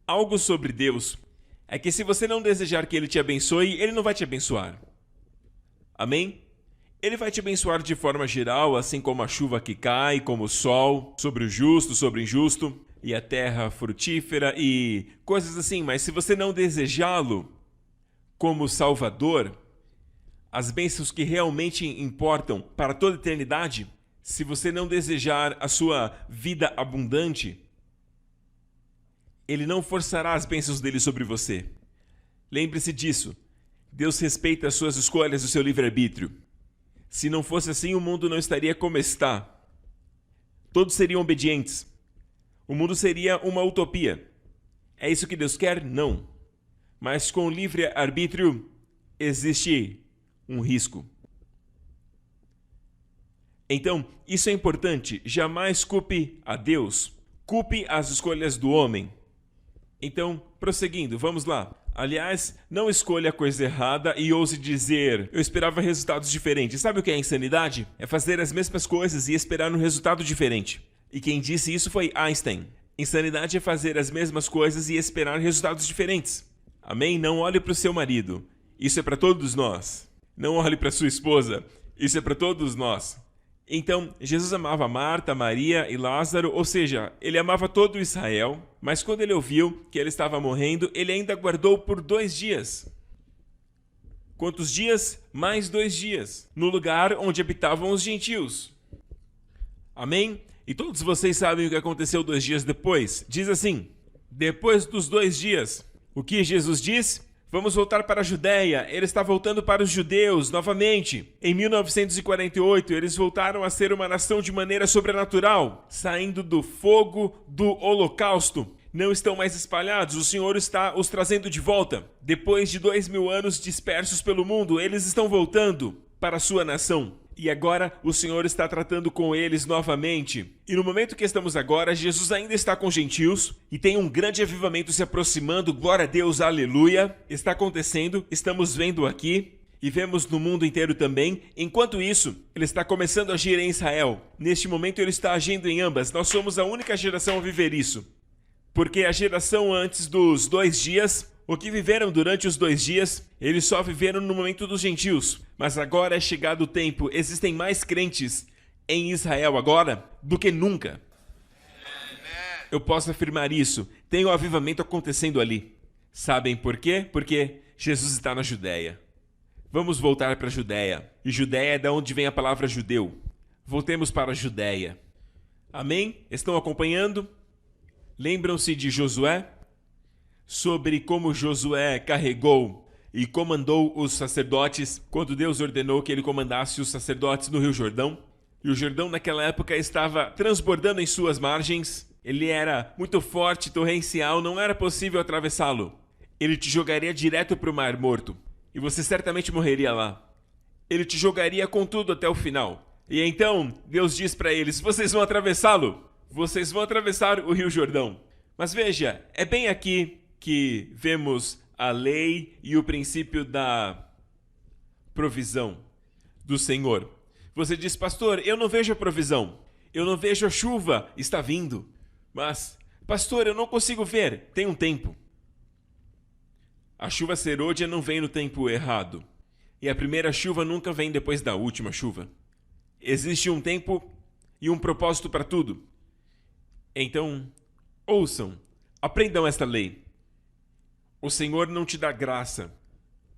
Algo sobre Deus é que se você não desejar que Ele te abençoe, Ele não vai te abençoar. Amém? Ele vai te abençoar de forma geral, assim como a chuva que cai, como o sol, sobre o justo, sobre o injusto, e a terra frutífera e coisas assim. Mas se você não desejá-lo como Salvador, as bênçãos que realmente importam para toda a eternidade, se você não desejar a sua vida abundante, Ele não forçará as bênçãos dele sobre você. Lembre-se disso. Deus respeita as suas escolhas e o seu livre-arbítrio. Se não fosse assim, o mundo não estaria como está. Todos seriam obedientes. O mundo seria uma utopia. É isso que Deus quer? Não. Mas com o livre-arbítrio existe um risco. Então, isso é importante. Jamais culpe a Deus. Culpe as escolhas do homem. Então, prosseguindo, vamos lá. Aliás, não escolha a coisa errada e ouse dizer, eu esperava resultados diferentes. Sabe o que é insanidade? É fazer as mesmas coisas e esperar um resultado diferente. E quem disse isso foi Einstein. Insanidade é fazer as mesmas coisas e esperar resultados diferentes. Amém? Não olhe para o seu marido. Isso é para todos nós. Não olhe para sua esposa. Isso é para todos nós. Então, Jesus amava Marta, Maria e Lázaro, ou seja, ele amava todo Israel, mas quando ele ouviu que ele estava morrendo, ele ainda aguardou por 2 dias. Quantos dias? Mais 2 dias, no lugar onde habitavam os gentios. Amém? E todos vocês sabem o que aconteceu 2 dias depois. Diz assim, depois dos 2 dias, o que Jesus diz? Vamos voltar para a Judéia. Ele está voltando para os judeus novamente. Em 1948, eles voltaram a ser uma nação de maneira sobrenatural, saindo do fogo do holocausto. Não estão mais espalhados, o Senhor está os trazendo de volta. Depois de 2000 anos dispersos pelo mundo, eles estão voltando para a sua nação. E agora o Senhor está tratando com eles novamente. E no momento que estamos agora, Jesus ainda está com os gentios e tem um grande avivamento se aproximando. Glória a Deus, aleluia. Está acontecendo, estamos vendo aqui e vemos no mundo inteiro também. Enquanto isso, ele está começando a agir em Israel. Neste momento ele está agindo em ambas. Nós somos a única geração a viver isso. Porque a geração antes dos 2 dias, o que viveram durante os 2 dias, eles só viveram no momento dos gentios. Mas agora é chegado o tempo, existem mais crentes em Israel agora do que nunca. Eu posso afirmar isso, tem um avivamento acontecendo ali. Sabem por quê? Porque Jesus está na Judéia. Vamos voltar para a Judéia. E Judéia é de onde vem a palavra judeu. Voltemos para a Judéia. Amém? Estão acompanhando? Lembram-se de Josué? Sobre como Josué carregou e comandou os sacerdotes quando Deus ordenou que ele comandasse os sacerdotes no Rio Jordão. E o Jordão naquela época estava transbordando em suas margens. Ele era muito forte, torrencial, não era possível atravessá-lo. Ele te jogaria direto para o Mar Morto. E você certamente morreria lá. Ele te jogaria com tudo até o final. E então Deus diz para eles, vocês vão atravessá-lo. Vocês vão atravessar o Rio Jordão. Mas veja, é bem aqui que vemos a lei e o princípio da provisão do Senhor. Você diz, pastor, eu não vejo a provisão. Eu não vejo a chuva, está vindo. Mas, pastor, eu não consigo ver. Tem um tempo. A chuva serôdia não vem no tempo errado. E a primeira chuva nunca vem depois da última chuva. Existe um tempo e um propósito para tudo. Então, ouçam, aprendam esta lei. O Senhor não te dá graça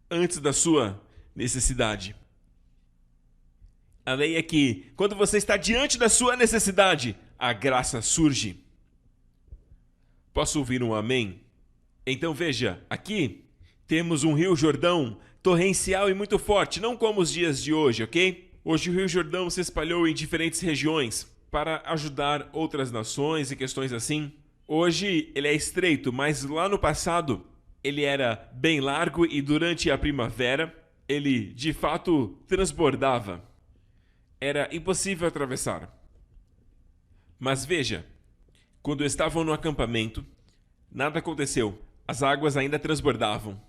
antes da sua necessidade. A lei é que, quando você está diante da sua necessidade, a graça surge. Posso ouvir um amém? Então veja, aqui temos um Rio Jordão torrencial e muito forte, não como os dias de hoje, ok? Hoje o Rio Jordão se espalhou em diferentes regiões para ajudar outras nações e questões assim. Hoje ele é estreito, mas lá no passado ele era bem largo e durante a primavera ele de fato transbordava. Era impossível atravessar. Mas veja, quando estavam no acampamento, nada aconteceu. As águas ainda transbordavam.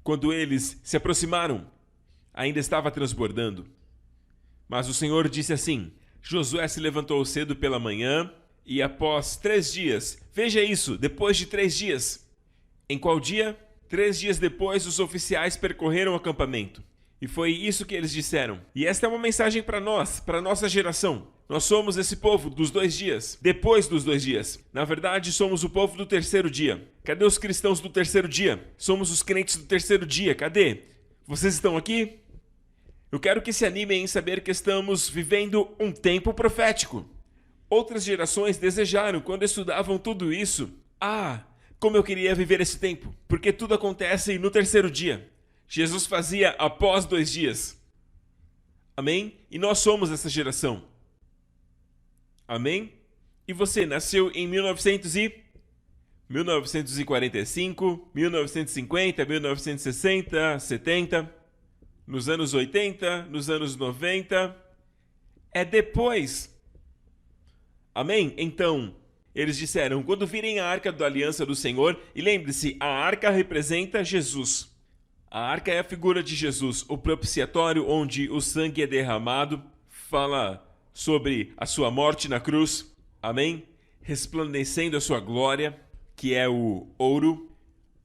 Quando eles se aproximaram, ainda estava transbordando. Mas o Senhor disse assim, Josué se levantou cedo pela manhã e após 3 dias, veja isso, depois de 3 dias. Em qual dia? 3 dias depois, os oficiais percorreram o acampamento. E foi isso que eles disseram. E esta é uma mensagem para nós, para a nossa geração. Nós somos esse povo dos 2 dias, depois dos 2 dias. Na verdade, somos o povo do 3º dia. Cadê os cristãos do 3º dia? Somos os crentes do 3º dia, cadê? Vocês estão aqui? Eu quero que se animem em saber que estamos vivendo um tempo profético. Outras gerações desejaram, quando estudavam tudo isso, como eu queria viver esse tempo, porque tudo acontece no 3º dia. Jesus fazia após 2 dias. Amém? E nós somos essa geração. Amém? E você nasceu em 1945, 1950, 1960, 70, nos anos 80, nos anos 90. É depois. Amém? Então, eles disseram, quando virem a arca da aliança do Senhor, e lembre-se, a arca representa Jesus. A arca é a figura de Jesus, o propiciatório onde o sangue é derramado, fala sobre a sua morte na cruz, amém? Resplandecendo a sua glória, que é o ouro,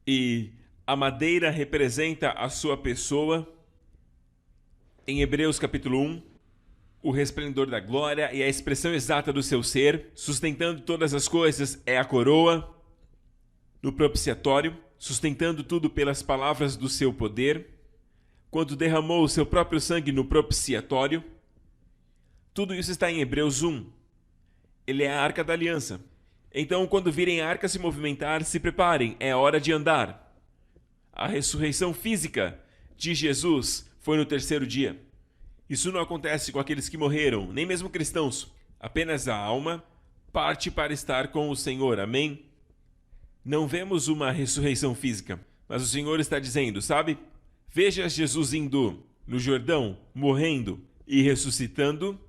e a madeira representa a sua pessoa. Em Hebreus capítulo 1, o resplendor da glória e a expressão exata do seu ser, sustentando todas as coisas, é a coroa no propiciatório, sustentando tudo pelas palavras do seu poder. quando derramou o seu próprio sangue no propiciatório. Tudo isso está em Hebreus 1. Ele é a Arca da Aliança. Então, quando virem a arca se movimentar, se preparem, é hora de andar. A ressurreição física de Jesus foi no terceiro dia. Isso não acontece com aqueles que morreram, nem mesmo cristãos. Apenas a alma parte para estar com o Senhor. Amém? Não vemos uma ressurreição física, mas o Senhor está dizendo, sabe? Veja Jesus indo no Jordão, morrendo e ressuscitando.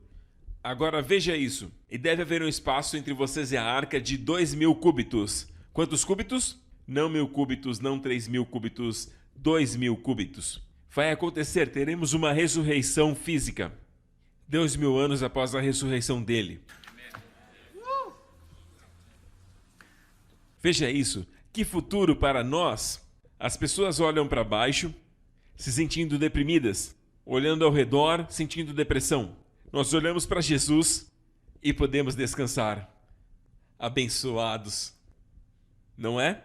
Agora veja isso. E deve haver um espaço entre vocês e a arca de 2.000 cúbitos. Quantos cúbitos? Não 1.000 cúbitos, não 3.000 cúbitos, 2.000 cúbitos. Vai acontecer, teremos uma ressurreição física. 2.000 anos após a ressurreição dele. Veja isso. Que futuro para nós. As pessoas olham para baixo, se sentindo deprimidas, olhando ao redor, sentindo depressão. Nós olhamos para Jesus e podemos descansar. Abençoados. Não é?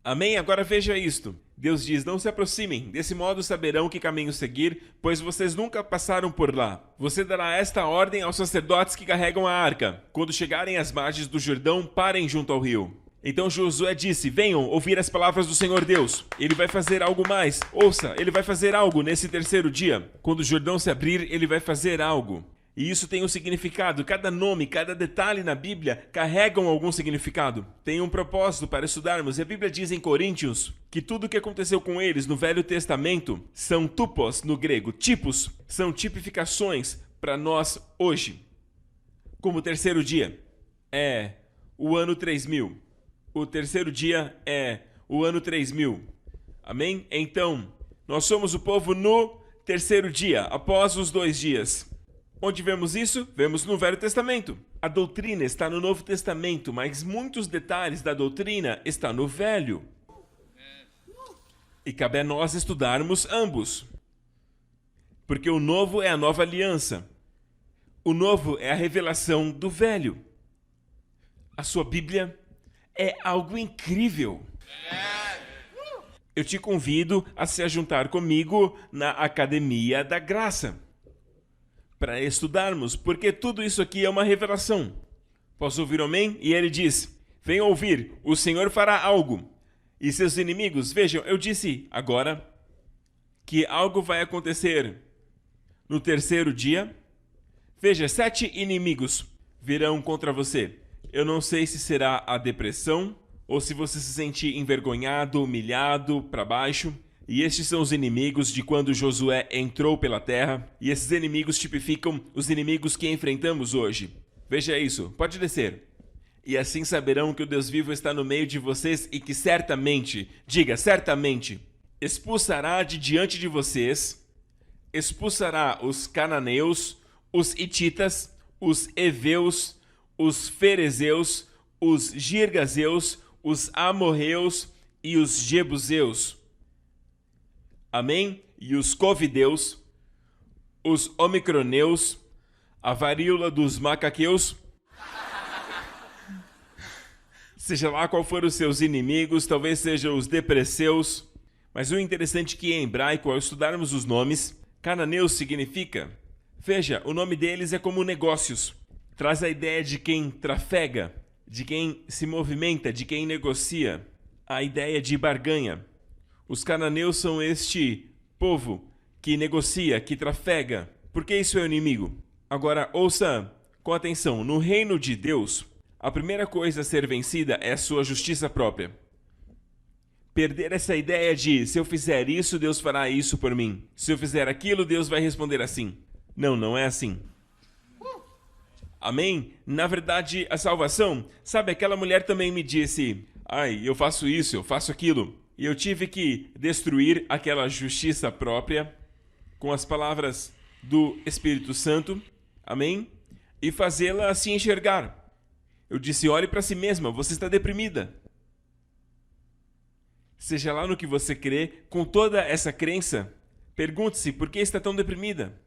Amém? Agora veja isto. Deus diz, não se aproximem, desse modo saberão que caminho seguir, pois vocês nunca passaram por lá. Você dará esta ordem aos sacerdotes que carregam a arca. Quando chegarem às margens do Jordão, parem junto ao rio. Então Josué disse, venham ouvir as palavras do Senhor Deus. Ele vai fazer algo mais. Ouça, ele vai fazer algo nesse terceiro dia. Quando o Jordão se abrir, ele vai fazer algo. E isso tem um significado. Cada nome, cada detalhe na Bíblia carregam algum significado. Tem um propósito para estudarmos. E a Bíblia diz em Coríntios que tudo o que aconteceu com eles no Velho Testamento são tupos no grego. Tipos são tipificações para nós hoje. Como o terceiro dia é o ano 3000. O terceiro dia é o ano 3000. Amém? Então, nós somos o povo no terceiro dia, após os 2 dias. Onde vemos isso? Vemos no Velho Testamento. A doutrina está no Novo Testamento, mas muitos detalhes da doutrina estão no Velho. E cabe a nós estudarmos ambos. Porque o novo é a nova aliança. O novo é a revelação do Velho. A sua Bíblia é algo incrível. Eu te convido a se juntar comigo na Academia da Graça para estudarmos, porque tudo isso aqui é uma revelação. Posso ouvir um amém? E ele diz, venham ouvir, o Senhor fará algo. E seus inimigos, vejam, eu disse agora que algo vai acontecer no terceiro dia. Veja, 7 inimigos virão contra você. Eu não sei se será a depressão, ou se você se sente envergonhado, humilhado, para baixo. E estes são os inimigos de quando Josué entrou pela terra. E esses inimigos tipificam os inimigos que enfrentamos hoje. Veja isso, pode descer. E assim saberão que o Deus vivo está no meio de vocês e que certamente, diga certamente, expulsará de diante de vocês, expulsará os cananeus, os hititas, os heveus, os ferezeus, os girgazeus, os amorreus e os jebuseus. Amém? E os covideus, os omicroneus, a varíola dos macaqueus, seja lá qual for os seus inimigos, talvez sejam os depresseus, mas o interessante é que em hebraico, ao estudarmos os nomes, cananeus significa, veja, o nome deles é como negócios, traz a ideia de quem trafega, de quem se movimenta, de quem negocia, a ideia de barganha. Os cananeus são este povo que negocia, que trafega. Por que isso é o inimigo? Agora, ouça com atenção. No reino de Deus, a primeira coisa a ser vencida é a sua justiça própria. Perder essa ideia de, se eu fizer isso, Deus fará isso por mim. Se eu fizer aquilo, Deus vai responder assim. Não, não é assim. Amém? Na verdade, a salvação, sabe, aquela mulher também me disse, eu faço isso, eu faço aquilo. E eu tive que destruir aquela justiça própria com as palavras do Espírito Santo, amém? E fazê-la se enxergar. Eu disse, olhe para si mesma, você está deprimida. Seja lá no que você crê, com toda essa crença, pergunte-se, por que está tão deprimida?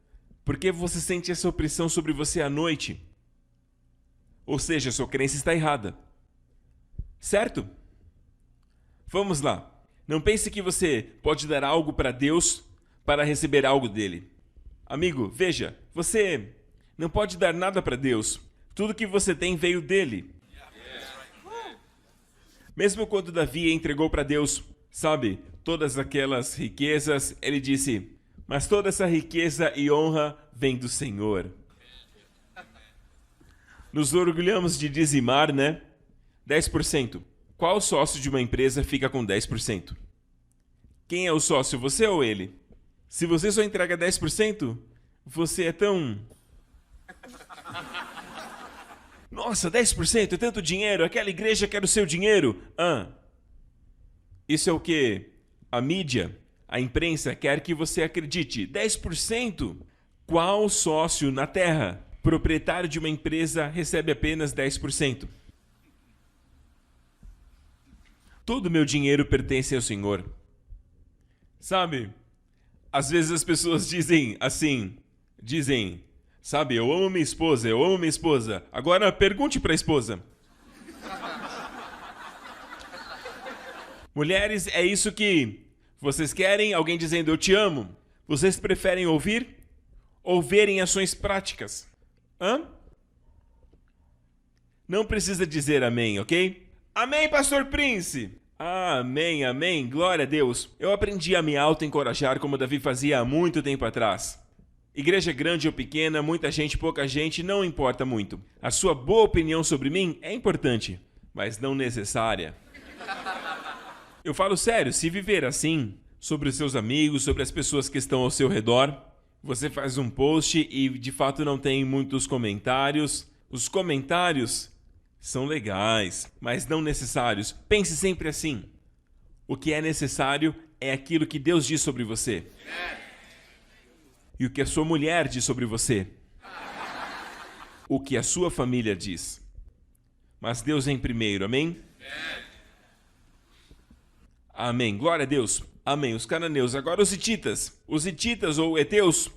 Por que você sente essa opressão sobre você à noite? Ou seja, sua crença está errada. Certo? Vamos lá. Não pense que você pode dar algo para Deus para receber algo dele. Amigo, veja, você não pode dar nada para Deus. Tudo que você tem veio dele. Mesmo quando Davi entregou para Deus, sabe, todas aquelas riquezas, ele disse, mas toda essa riqueza e honra vem do Senhor. Nos orgulhamos de dizimar, né? 10%. Qual sócio de uma empresa fica com 10%? Quem é o sócio, você ou ele? Se você só entrega 10%, você é tão... Nossa, 10% é tanto dinheiro, aquela igreja quer o seu dinheiro. Isso é o que a mídia, a imprensa quer que você acredite. 10%? Qual sócio na Terra, proprietário de uma empresa, recebe apenas 10%? Todo o meu dinheiro pertence ao Senhor. Sabe, às vezes as pessoas dizem assim, sabe, eu amo minha esposa, agora pergunte para a esposa. Mulheres, é isso que vocês querem? Alguém dizendo eu te amo? Vocês preferem ouvir ou verem ações práticas? Não precisa dizer amém, ok? Amém, Pastor Prince! Amém, amém, glória a Deus. Eu aprendi a me auto-encorajar como Davi fazia há muito tempo atrás. Igreja grande ou pequena, muita gente, pouca gente, não importa muito. A sua boa opinião sobre mim é importante, mas não necessária. Eu falo sério, se viver assim, sobre os seus amigos, sobre as pessoas que estão ao seu redor, você faz um post e de fato não tem muitos comentários. Os comentários são legais, mas não necessários. Pense sempre assim. O que é necessário é aquilo que Deus diz sobre você. E o que a sua mulher diz sobre você. O que a sua família diz. Mas Deus em primeiro, amém? Amém. Glória a Deus. Amém. Os cananeus. Agora os hititas. Os hititas ou heteus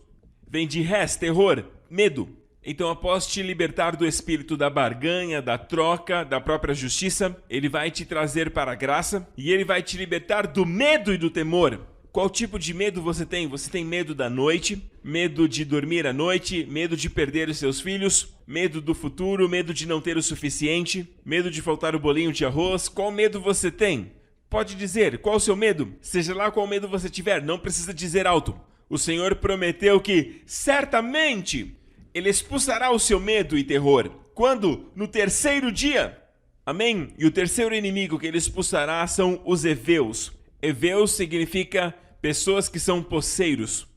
vêm de res, terror, medo. Então, após te libertar do espírito da barganha, da troca, da própria justiça, ele vai te trazer para a graça e ele vai te libertar do medo e do temor. Qual tipo de medo você tem? Você tem medo da noite, medo de dormir à noite, medo de perder os seus filhos, medo do futuro, medo de não ter o suficiente, medo de faltar o bolinho de arroz. Qual medo você tem? Pode dizer, qual o seu medo? Seja lá qual medo você tiver, não precisa dizer alto. O Senhor prometeu que, certamente, Ele expulsará o seu medo e terror. Quando? No terceiro dia. Amém? E o terceiro inimigo que Ele expulsará são os heveus. Heveus significa pessoas que são posseiros.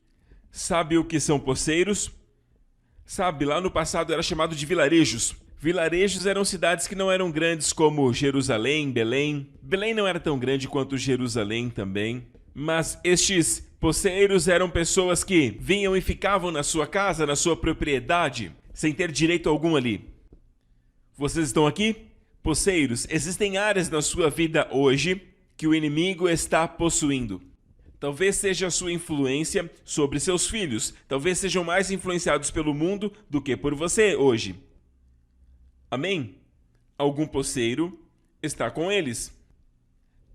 Sabe o que são posseiros? Sabe, lá no passado era chamado de vilarejos. Vilarejos eram cidades que não eram grandes como Jerusalém, Belém. Belém não era tão grande quanto Jerusalém também. Mas estes posseiros eram pessoas que vinham e ficavam na sua casa, na sua propriedade, sem ter direito algum ali. Vocês estão aqui? Posseiros, existem áreas na sua vida hoje que o inimigo está possuindo. Talvez seja a sua influência sobre seus filhos. Talvez sejam mais influenciados pelo mundo do que por você hoje. Amém? Algum posseiro está com eles.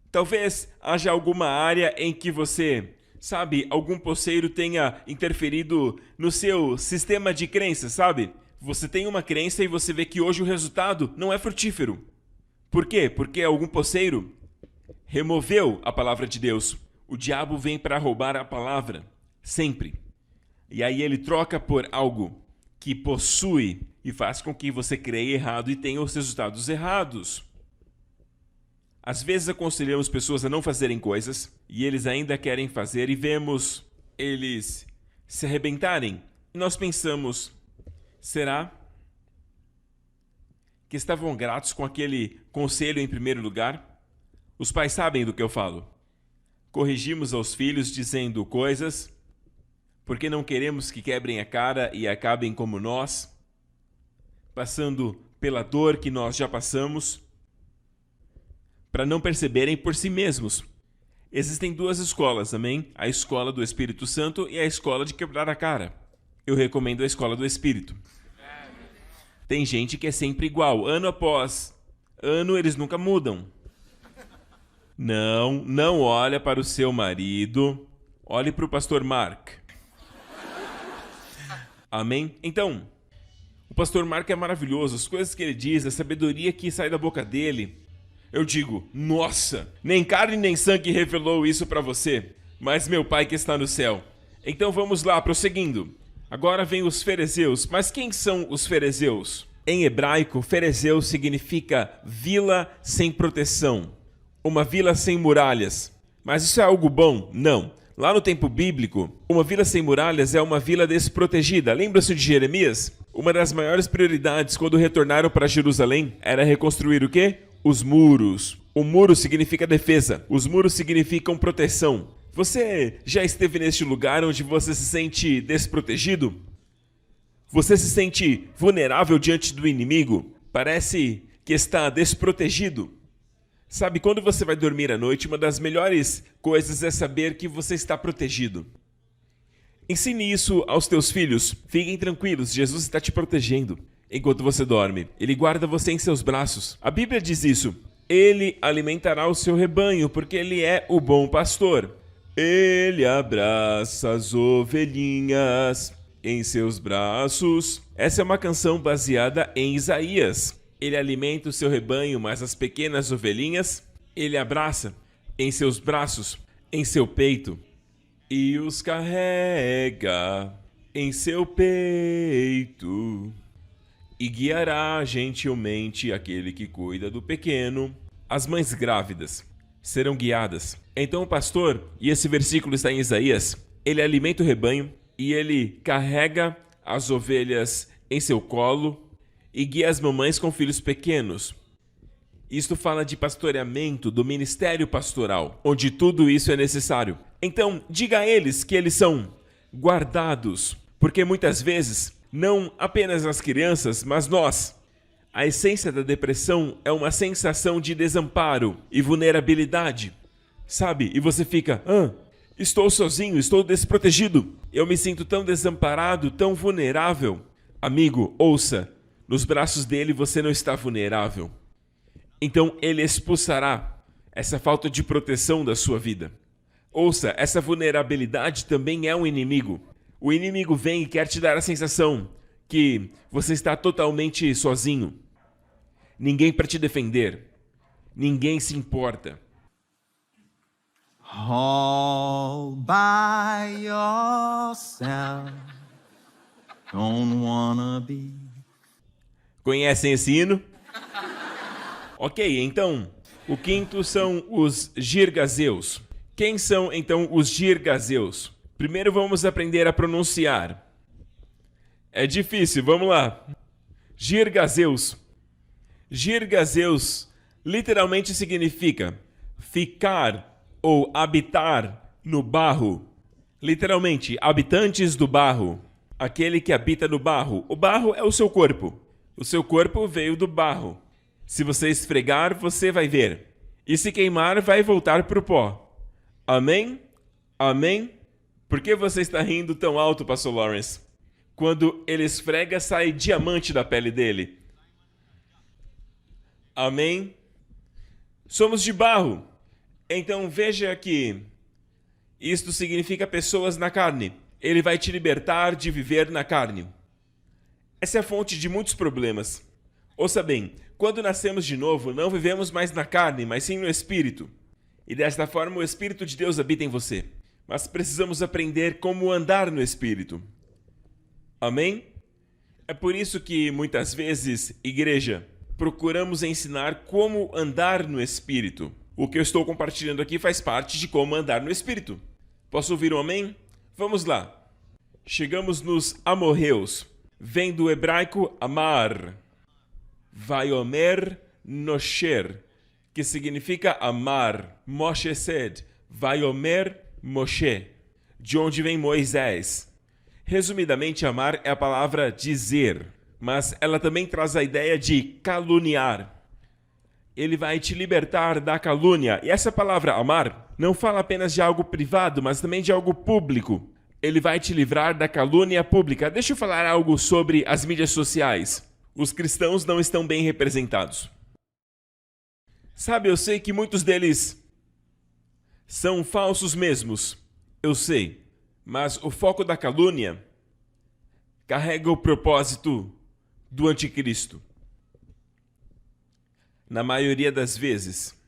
Talvez haja alguma área em que você, sabe, algum posseiro tenha interferido no seu sistema de crença, sabe? Você tem uma crença e você vê que hoje o resultado não é frutífero. Por quê? Porque algum posseiro removeu a palavra de Deus. O diabo vem para roubar a palavra, sempre. E aí ele troca por algo que possui e faz com que você creia errado e tenha os resultados errados. Às vezes aconselhamos pessoas a não fazerem coisas e eles ainda querem fazer e vemos eles se arrebentarem. E nós pensamos, será que estavam gratos com aquele conselho em primeiro lugar? Os pais sabem do que eu falo. Corrigimos aos filhos dizendo coisas porque não queremos que quebrem a cara e acabem como nós, passando pela dor que nós já passamos, para não perceberem por si mesmos. Existem duas escolas, amém? A escola do Espírito Santo e a escola de quebrar a cara. Eu recomendo a escola do Espírito. Tem gente que é sempre igual, ano após ano eles nunca mudam. Não olha para o seu marido. Olhe para o pastor Mark. Amém? Então, o pastor Mark é maravilhoso. As coisas que ele diz, a sabedoria que sai da boca dele. Eu digo, nossa, nem carne nem sangue revelou isso para você, mas meu Pai que está no céu. Então vamos lá, prosseguindo. Agora vem os fariseus. Mas quem são os fariseus? Em hebraico, fariseu significa vila sem proteção. Uma vila sem muralhas. Mas isso é algo bom? Não. Lá no tempo bíblico, uma vila sem muralhas é uma vila desprotegida. Lembra-se de Jeremias? Uma das maiores prioridades quando retornaram para Jerusalém era reconstruir o quê? Os muros. O muro significa defesa. Os muros significam proteção. Você já esteve neste lugar onde você se sente desprotegido? Você se sente vulnerável diante do inimigo? Parece que está desprotegido. Sabe, quando você vai dormir à noite, uma das melhores coisas é saber que você está protegido. Ensine isso aos teus filhos. Fiquem tranquilos, Jesus está te protegendo enquanto você dorme. Ele guarda você em seus braços. A Bíblia diz isso. Ele alimentará o seu rebanho, porque ele é o bom pastor. Ele abraça as ovelhinhas em seus braços. Essa é uma canção baseada em Isaías. Ele alimenta o seu rebanho, mas as pequenas ovelhinhas ele abraça em seus braços, em seu peito, e os carrega em seu peito, e guiará gentilmente aquele que cuida do pequeno. As mães grávidas serão guiadas. Então o pastor, e esse versículo está em Isaías, ele alimenta o rebanho e ele carrega as ovelhas em seu colo, e guia as mamães com filhos pequenos. Isto fala de pastoreamento, do ministério pastoral, onde tudo isso é necessário. Então, diga a eles que eles são guardados, porque muitas vezes, não apenas as crianças, mas nós, a essência da depressão é uma sensação de desamparo e vulnerabilidade. Sabe? E você fica, estou sozinho, estou desprotegido. Eu me sinto tão desamparado, tão vulnerável. Amigo, ouça. Nos braços dele você não está vulnerável. Então ele expulsará essa falta de proteção da sua vida. Ouça, essa vulnerabilidade também é um inimigo. O inimigo vem e quer te dar a sensação que você está totalmente sozinho. Ninguém para te defender. Ninguém se importa. All by yourself. Don't wanna be. Conhecem esse hino? Ok, então, o quinto são os girgazeus. Quem são, então, os girgazeus? Primeiro vamos aprender a pronunciar. É difícil, vamos lá. Girgazeus. Girgazeus literalmente significa ficar ou habitar no barro. Literalmente, habitantes do barro. Aquele que habita no barro. O barro é o seu corpo. O seu corpo veio do barro. Se você esfregar, você vai ver. E se queimar, vai voltar para o pó. Amém? Amém? Por que você está rindo tão alto, pastor Lawrence? Quando ele esfrega, sai diamante da pele dele. Amém? Somos de barro. Então veja que isto significa pessoas na carne. Ele vai te libertar de viver na carne. Essa é a fonte de muitos problemas. Ouça bem, quando nascemos de novo, não vivemos mais na carne, mas sim no Espírito. E desta forma o Espírito de Deus habita em você. Mas precisamos aprender como andar no Espírito. Amém? É por isso que muitas vezes, igreja, procuramos ensinar como andar no Espírito. O que eu estou compartilhando aqui faz parte de como andar no Espírito. Posso ouvir um amém? Vamos lá. Chegamos nos amorreus. Vem do hebraico amar. Vaiomer nosher, que significa amar. Moshe said, Vaiomer Moshe, de onde vem Moisés. Resumidamente, amar é a palavra dizer, mas ela também traz a ideia de caluniar. Ele vai te libertar da calúnia. E essa palavra amar não fala apenas de algo privado, mas também de algo público. Ele vai te livrar da calúnia pública. Deixa eu falar algo sobre as mídias sociais. Os cristãos não estão bem representados. Sabe, eu sei que muitos deles São falsos mesmos, eu sei, mas o foco da calúnia carrega o propósito do anticristo. Na maioria das vezes.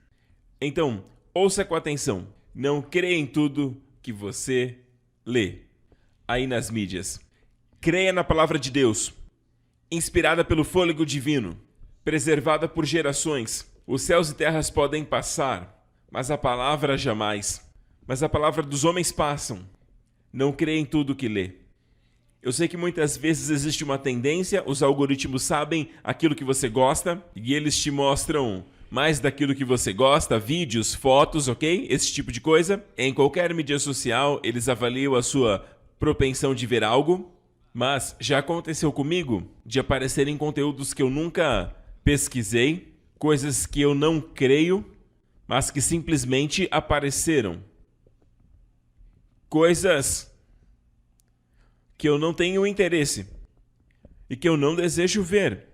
Então, ouça com atenção. Não creia em tudo que você lê aí nas mídias. Creia na palavra de Deus, inspirada pelo fôlego divino, preservada por gerações. Os céus e terras podem passar, mas a palavra jamais. Mas a palavra dos homens passam. Não creia em tudo que lê. Eu sei que muitas vezes existe uma tendência, os algoritmos sabem aquilo que você gosta e eles te mostram mais daquilo que você gosta, vídeos, fotos, ok? Esse tipo de coisa. Em qualquer mídia social, eles avaliam a sua propensão de ver algo, mas já aconteceu comigo de aparecerem conteúdos que eu nunca pesquisei, coisas que eu não creio, mas que simplesmente apareceram. Coisas que eu não tenho interesse e que eu não desejo ver.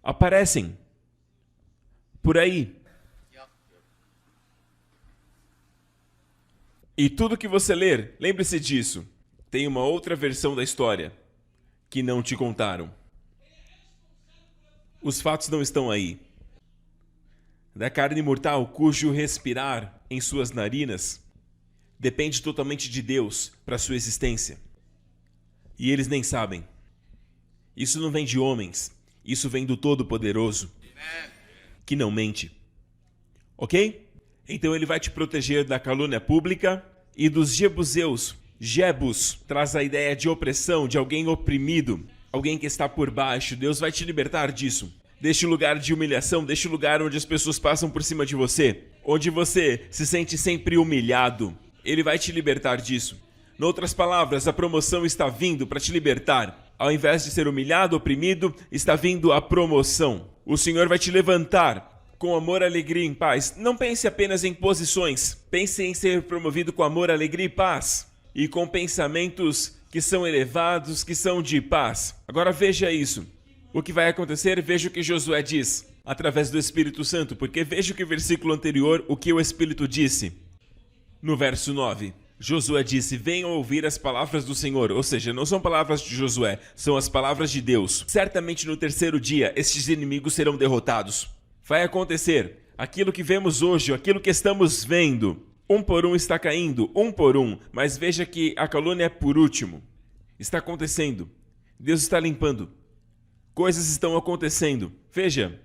Aparecem por aí. E tudo que você ler, lembre-se disso, tem uma outra versão da história que não te contaram. Os fatos não estão aí. Da carne mortal cujo respirar em suas narinas depende totalmente de Deus para sua existência. E eles nem sabem. Isso não vem de homens. Isso vem do Todo-Poderoso, que não mente. Ok? Então ele vai te proteger da calúnia pública e dos jebuseus. Jebus traz a ideia de opressão, de alguém oprimido, alguém que está por baixo. Deus vai te libertar disso. Deste lugar de humilhação, deste lugar onde as pessoas passam por cima de você, onde você se sente sempre humilhado. Ele vai te libertar disso. Em outras palavras, a promoção está vindo para te libertar. Ao invés de ser humilhado, oprimido, está vindo a promoção. O Senhor vai te levantar com amor, alegria e paz. Não pense apenas em posições. Pense em ser promovido com amor, alegria e paz. E com pensamentos que são elevados, que são de paz. Agora veja isso. O que vai acontecer, veja o que Josué diz, através do Espírito Santo. Porque veja o que o versículo anterior, o que o Espírito disse. No verso 9, Josué disse, venham ouvir as palavras do Senhor. Ou seja, não são palavras de Josué, são as palavras de Deus. Certamente no terceiro dia, estes inimigos serão derrotados. Vai acontecer aquilo que vemos hoje, aquilo que estamos vendo. Um por um está caindo, um por um. Mas veja que a calúnia é por último. Está acontecendo. Deus está limpando. Coisas estão acontecendo. Veja,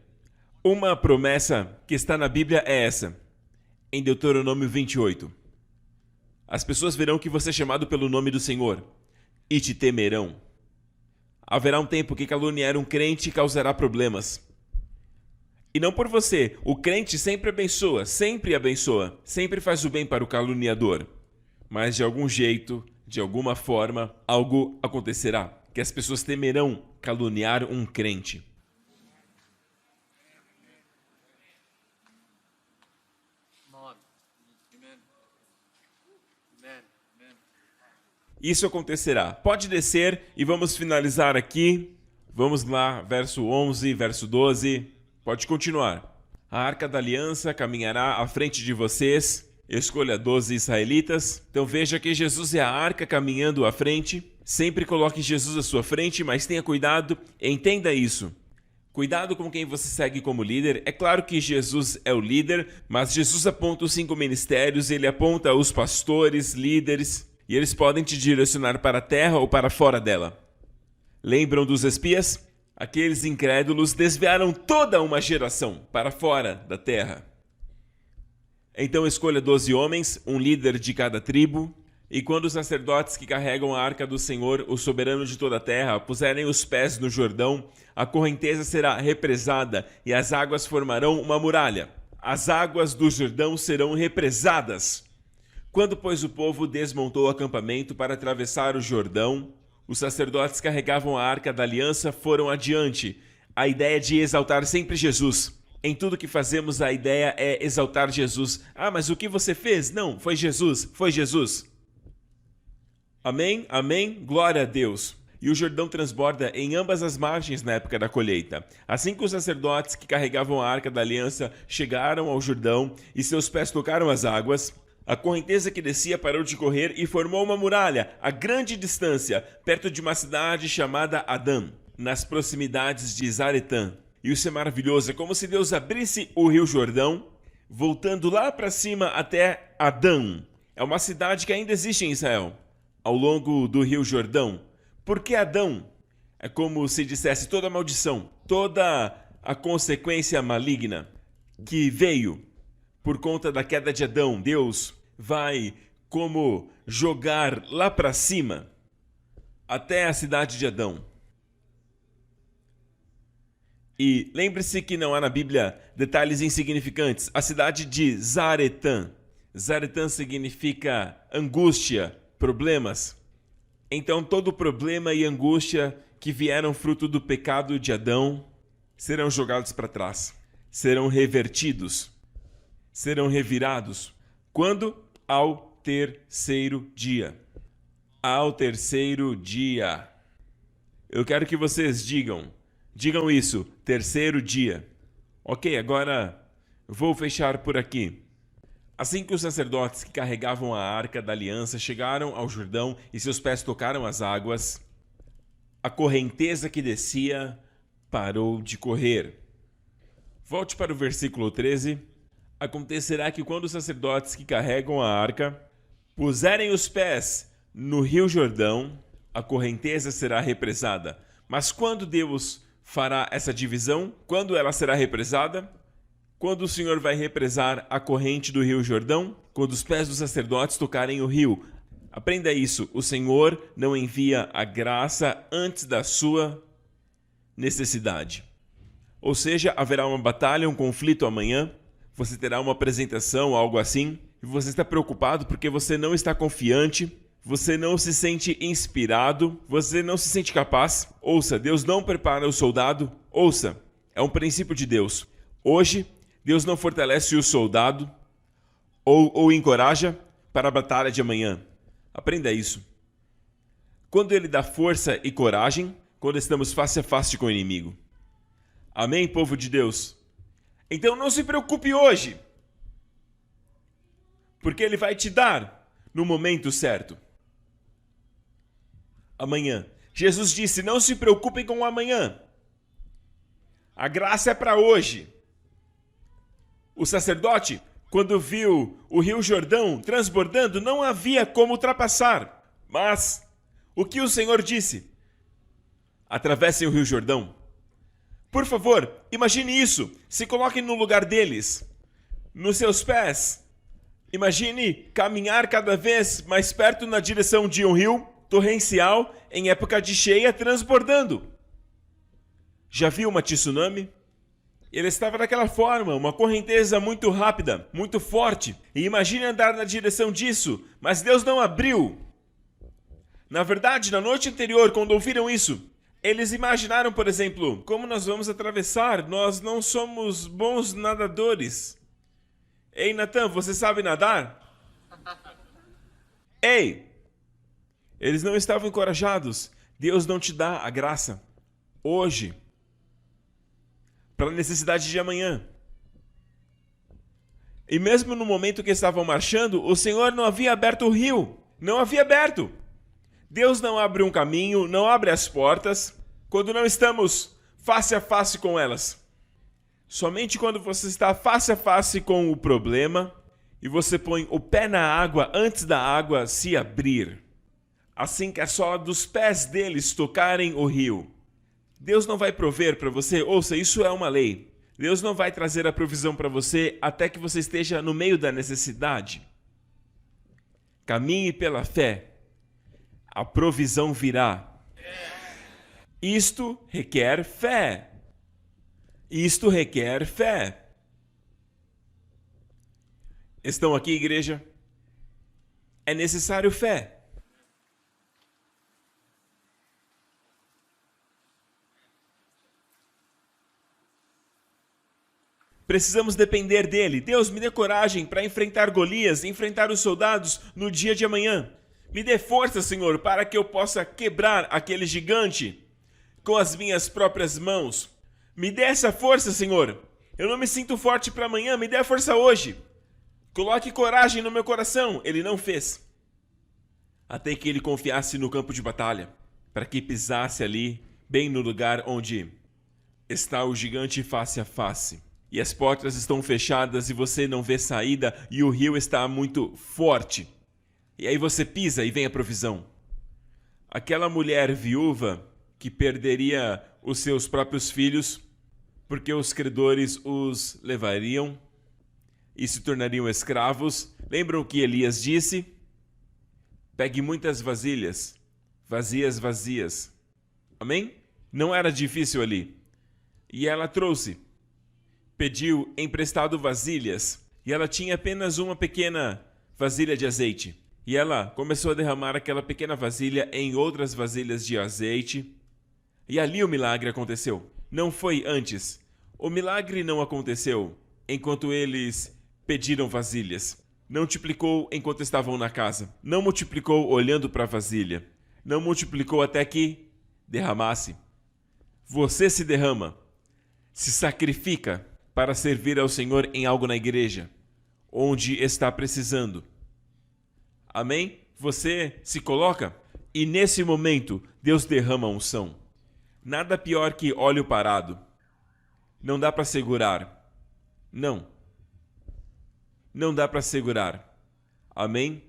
uma promessa que está na Bíblia é essa. Em Deuteronômio 28. As pessoas verão que você é chamado pelo nome do Senhor e te temerão. Haverá um tempo que caluniar um crente causará problemas. E não por você. O crente sempre abençoa, sempre faz o bem para o caluniador. Mas de algum jeito, de alguma forma, algo acontecerá, que as pessoas temerão caluniar um crente. Isso acontecerá. Pode descer e vamos finalizar aqui. Vamos lá, verso 11, verso 12. Pode continuar. A arca da aliança caminhará à frente de vocês. Escolha 12 israelitas. Então veja que Jesus é a arca caminhando à frente. Sempre coloque Jesus à sua frente, mas tenha cuidado. Entenda isso. Cuidado com quem você segue como líder. É claro que Jesus é o líder, mas Jesus aponta os 5 ministérios, ele aponta os pastores, líderes. E eles podem te direcionar para a terra ou para fora dela. Lembram dos espias? Aqueles incrédulos desviaram toda uma geração para fora da terra. Então escolha 12 homens, um líder de cada tribo. E quando os sacerdotes que carregam a arca do Senhor, o soberano de toda a terra, puserem os pés no Jordão, a correnteza será represada e as águas formarão uma muralha. As águas do Jordão serão represadas. Quando, pois, o povo desmontou o acampamento para atravessar o Jordão, os sacerdotes que carregavam a arca da aliança foram adiante. A ideia de exaltar sempre Jesus. Em tudo que fazemos, a ideia é exaltar Jesus. Ah, mas o que você fez? Não, foi Jesus, foi Jesus. Amém? Amém? Glória a Deus. e o Jordão transborda em ambas as margens na época da colheita. Assim que os sacerdotes que carregavam a Arca da Aliança chegaram ao Jordão e seus pés tocaram as águas, a correnteza que descia parou de correr e formou uma muralha a grande distância, perto de uma cidade chamada Adã, nas proximidades de Zaretã. E isso é maravilhoso, é como se Deus abrisse o rio Jordão, voltando lá para cima até Adã. É uma cidade que ainda existe em Israel, ao longo do rio Jordão. Porque Adão é como se dissesse toda a maldição, toda a consequência maligna que veio por conta da queda de Adão. Deus vai como jogar lá para cima até a cidade de Adão. E lembre-se que não há na Bíblia detalhes insignificantes. A cidade de Zaretã. Zaretã significa angústia, problemas. Então todo problema e angústia que vieram fruto do pecado de Adão serão jogados para trás, serão revertidos, serão revirados. Quando? Ao terceiro dia. Ao terceiro dia. Eu quero que vocês digam isso, terceiro dia. Ok, agora vou fechar por aqui. Assim que os sacerdotes que carregavam a Arca da Aliança chegaram ao Jordão e seus pés tocaram as águas, a correnteza que descia parou de correr. Volte para o versículo 13. Acontecerá que quando os sacerdotes que carregam a arca puserem os pés no rio Jordão, a correnteza será represada. Mas quando Deus fará essa divisão? Quando ela será represada? Quando o Senhor vai represar a corrente do rio Jordão? Quando os pés dos sacerdotes tocarem o rio. Aprenda isso, o Senhor não envia a graça antes da sua necessidade. Ou seja, haverá uma batalha, um conflito amanhã, você terá uma apresentação, algo assim, e você está preocupado porque você não está confiante, você não se sente inspirado, você não se sente capaz. Ouça, Deus não prepara o soldado. Ouça, é um princípio de Deus. Hoje, Deus não fortalece o soldado ou encoraja para a batalha de amanhã. Aprenda isso. Quando Ele dá força e coragem, quando estamos face a face com o inimigo. Amém, povo de Deus? Então não se preocupe hoje, porque Ele vai te dar no momento certo. Amanhã. Jesus disse, não se preocupem com o amanhã. A graça é para hoje. O sacerdote, quando viu o rio Jordão transbordando, não havia como ultrapassar. Mas o que o Senhor disse? Atravessem o rio Jordão. Por favor, imagine isso. Se coloque no lugar deles. Nos seus pés. Imagine caminhar cada vez mais perto na direção de um rio torrencial em época de cheia transbordando. Já viu uma tsunami? Ele estava daquela forma, uma correnteza muito rápida, muito forte. E imagine andar na direção disso, mas Deus não abriu. Na verdade, na noite anterior, quando ouviram isso, eles imaginaram, por exemplo, como nós vamos atravessar? Nós não somos bons nadadores. Ei, Natan, você sabe nadar? Ei! Eles não estavam encorajados. Deus não te dá a graça hoje para a necessidade de amanhã. E mesmo no momento que estavam marchando, o Senhor não havia aberto o rio. Não havia aberto. Deus não abre um caminho, não abre as portas, quando não estamos face a face com elas. Somente quando você está face a face com o problema e você põe o pé na água antes da água se abrir. Assim que a sola dos pés deles tocarem o rio. Deus não vai prover para você, ouça, isso é uma lei. Deus não vai trazer a provisão para você até que você esteja no meio da necessidade. Caminhe pela fé. A provisão virá. Isto requer fé. Isto requer fé. Estão aqui, igreja? É necessário fé. Precisamos depender dele. Deus, me dê coragem para enfrentar Golias, enfrentar os soldados no dia de amanhã. Me dê força, Senhor, para que eu possa quebrar aquele gigante com as minhas próprias mãos. Me dê essa força, Senhor. Eu não me sinto forte para amanhã, me dê a força hoje. Coloque coragem no meu coração. Ele não fez. Até que ele confiasse no campo de batalha, para que pisasse ali, bem no lugar onde está o gigante face a face. E as portas estão fechadas e você não vê saída e o rio está muito forte. E aí você pisa e vem a provisão. Aquela mulher viúva que perderia os seus próprios filhos porque os credores os levariam e se tornariam escravos. Lembram o que Elias disse? Pegue muitas vasilhas, vazias, vazias. Amém? Não era difícil ali. E ela trouxe. Pediu emprestado vasilhas. E ela tinha apenas uma pequena vasilha de azeite. E ela começou a derramar aquela pequena vasilha em outras vasilhas de azeite. E ali o milagre aconteceu. Não foi antes. O milagre não aconteceu enquanto eles pediram vasilhas. Não multiplicou enquanto estavam na casa. Não multiplicou olhando para a vasilha. Não multiplicou até que derramasse. Você se derrama, se sacrifica para servir ao Senhor em algo na igreja, onde está precisando. Amém? Você se coloca e nesse momento Deus derrama a unção. Nada pior que óleo parado. Não dá para segurar. Não. Não dá para segurar. Amém?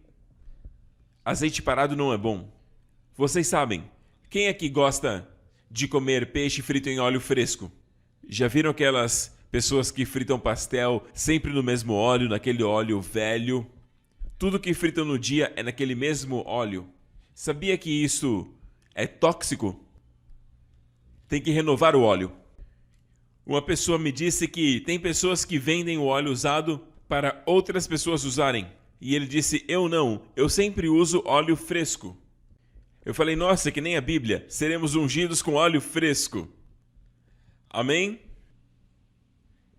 Azeite parado não é bom. Vocês sabem, quem aqui gosta de comer peixe frito em óleo fresco? Já viram aquelas pessoas que fritam pastel sempre no mesmo óleo, naquele óleo velho? Tudo que fritam no dia é naquele mesmo óleo. Sabia que isso é tóxico? Tem que renovar o óleo. Uma pessoa me disse que tem pessoas que vendem o óleo usado para outras pessoas usarem. E ele disse, eu não, eu sempre uso óleo fresco. Eu falei, nossa, que nem a Bíblia, seremos ungidos com óleo fresco. Amém?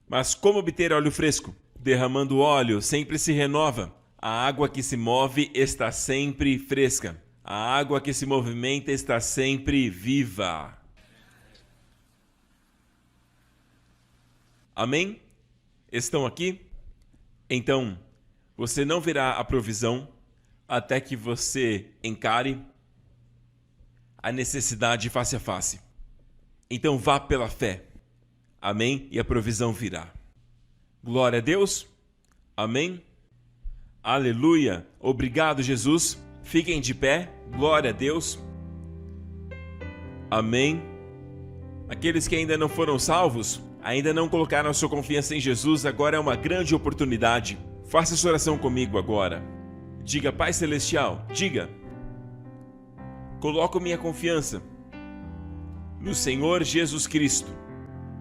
Mas como obter óleo fresco? Derramando óleo sempre se renova. A água que se move está sempre fresca. A água que se movimenta está sempre viva. Amém? Estão aqui? Então, você não verá a provisão até que você encare a necessidade face a face. Então vá pela fé. Amém? E a provisão virá. Glória a Deus. Amém? Aleluia. Obrigado, Jesus. Fiquem de pé. Glória a Deus. Amém. Aqueles que ainda não foram salvos, ainda não colocaram a sua confiança em Jesus, agora é uma grande oportunidade. Faça essa oração comigo agora. Diga, Pai Celestial, diga. Coloco minha confiança no Senhor Jesus Cristo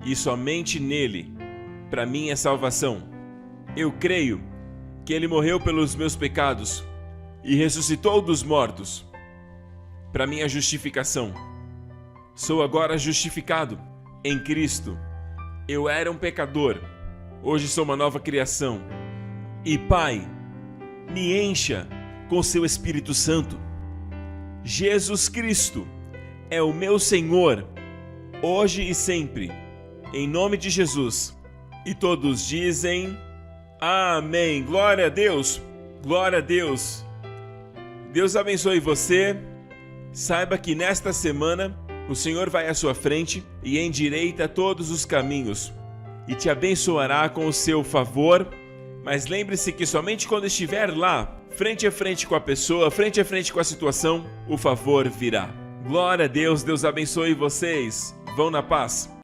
e somente nele para minha salvação. Eu creio que ele morreu pelos meus pecados e ressuscitou dos mortos para minha justificação. Sou agora justificado em Cristo. Eu era um pecador, hoje sou uma nova criação. E Pai, me encha com seu Espírito Santo. Jesus Cristo é o meu Senhor, hoje e sempre, em nome de Jesus. E todos dizem, amém. Glória a Deus, glória a Deus. Deus abençoe você. Saiba que nesta semana o Senhor vai à sua frente e endireita todos os caminhos e te abençoará com o seu favor. Mas lembre-se que somente quando estiver lá, frente a frente com a pessoa, frente a frente com a situação, o favor virá. Glória a Deus, Deus abençoe vocês. Vão na paz.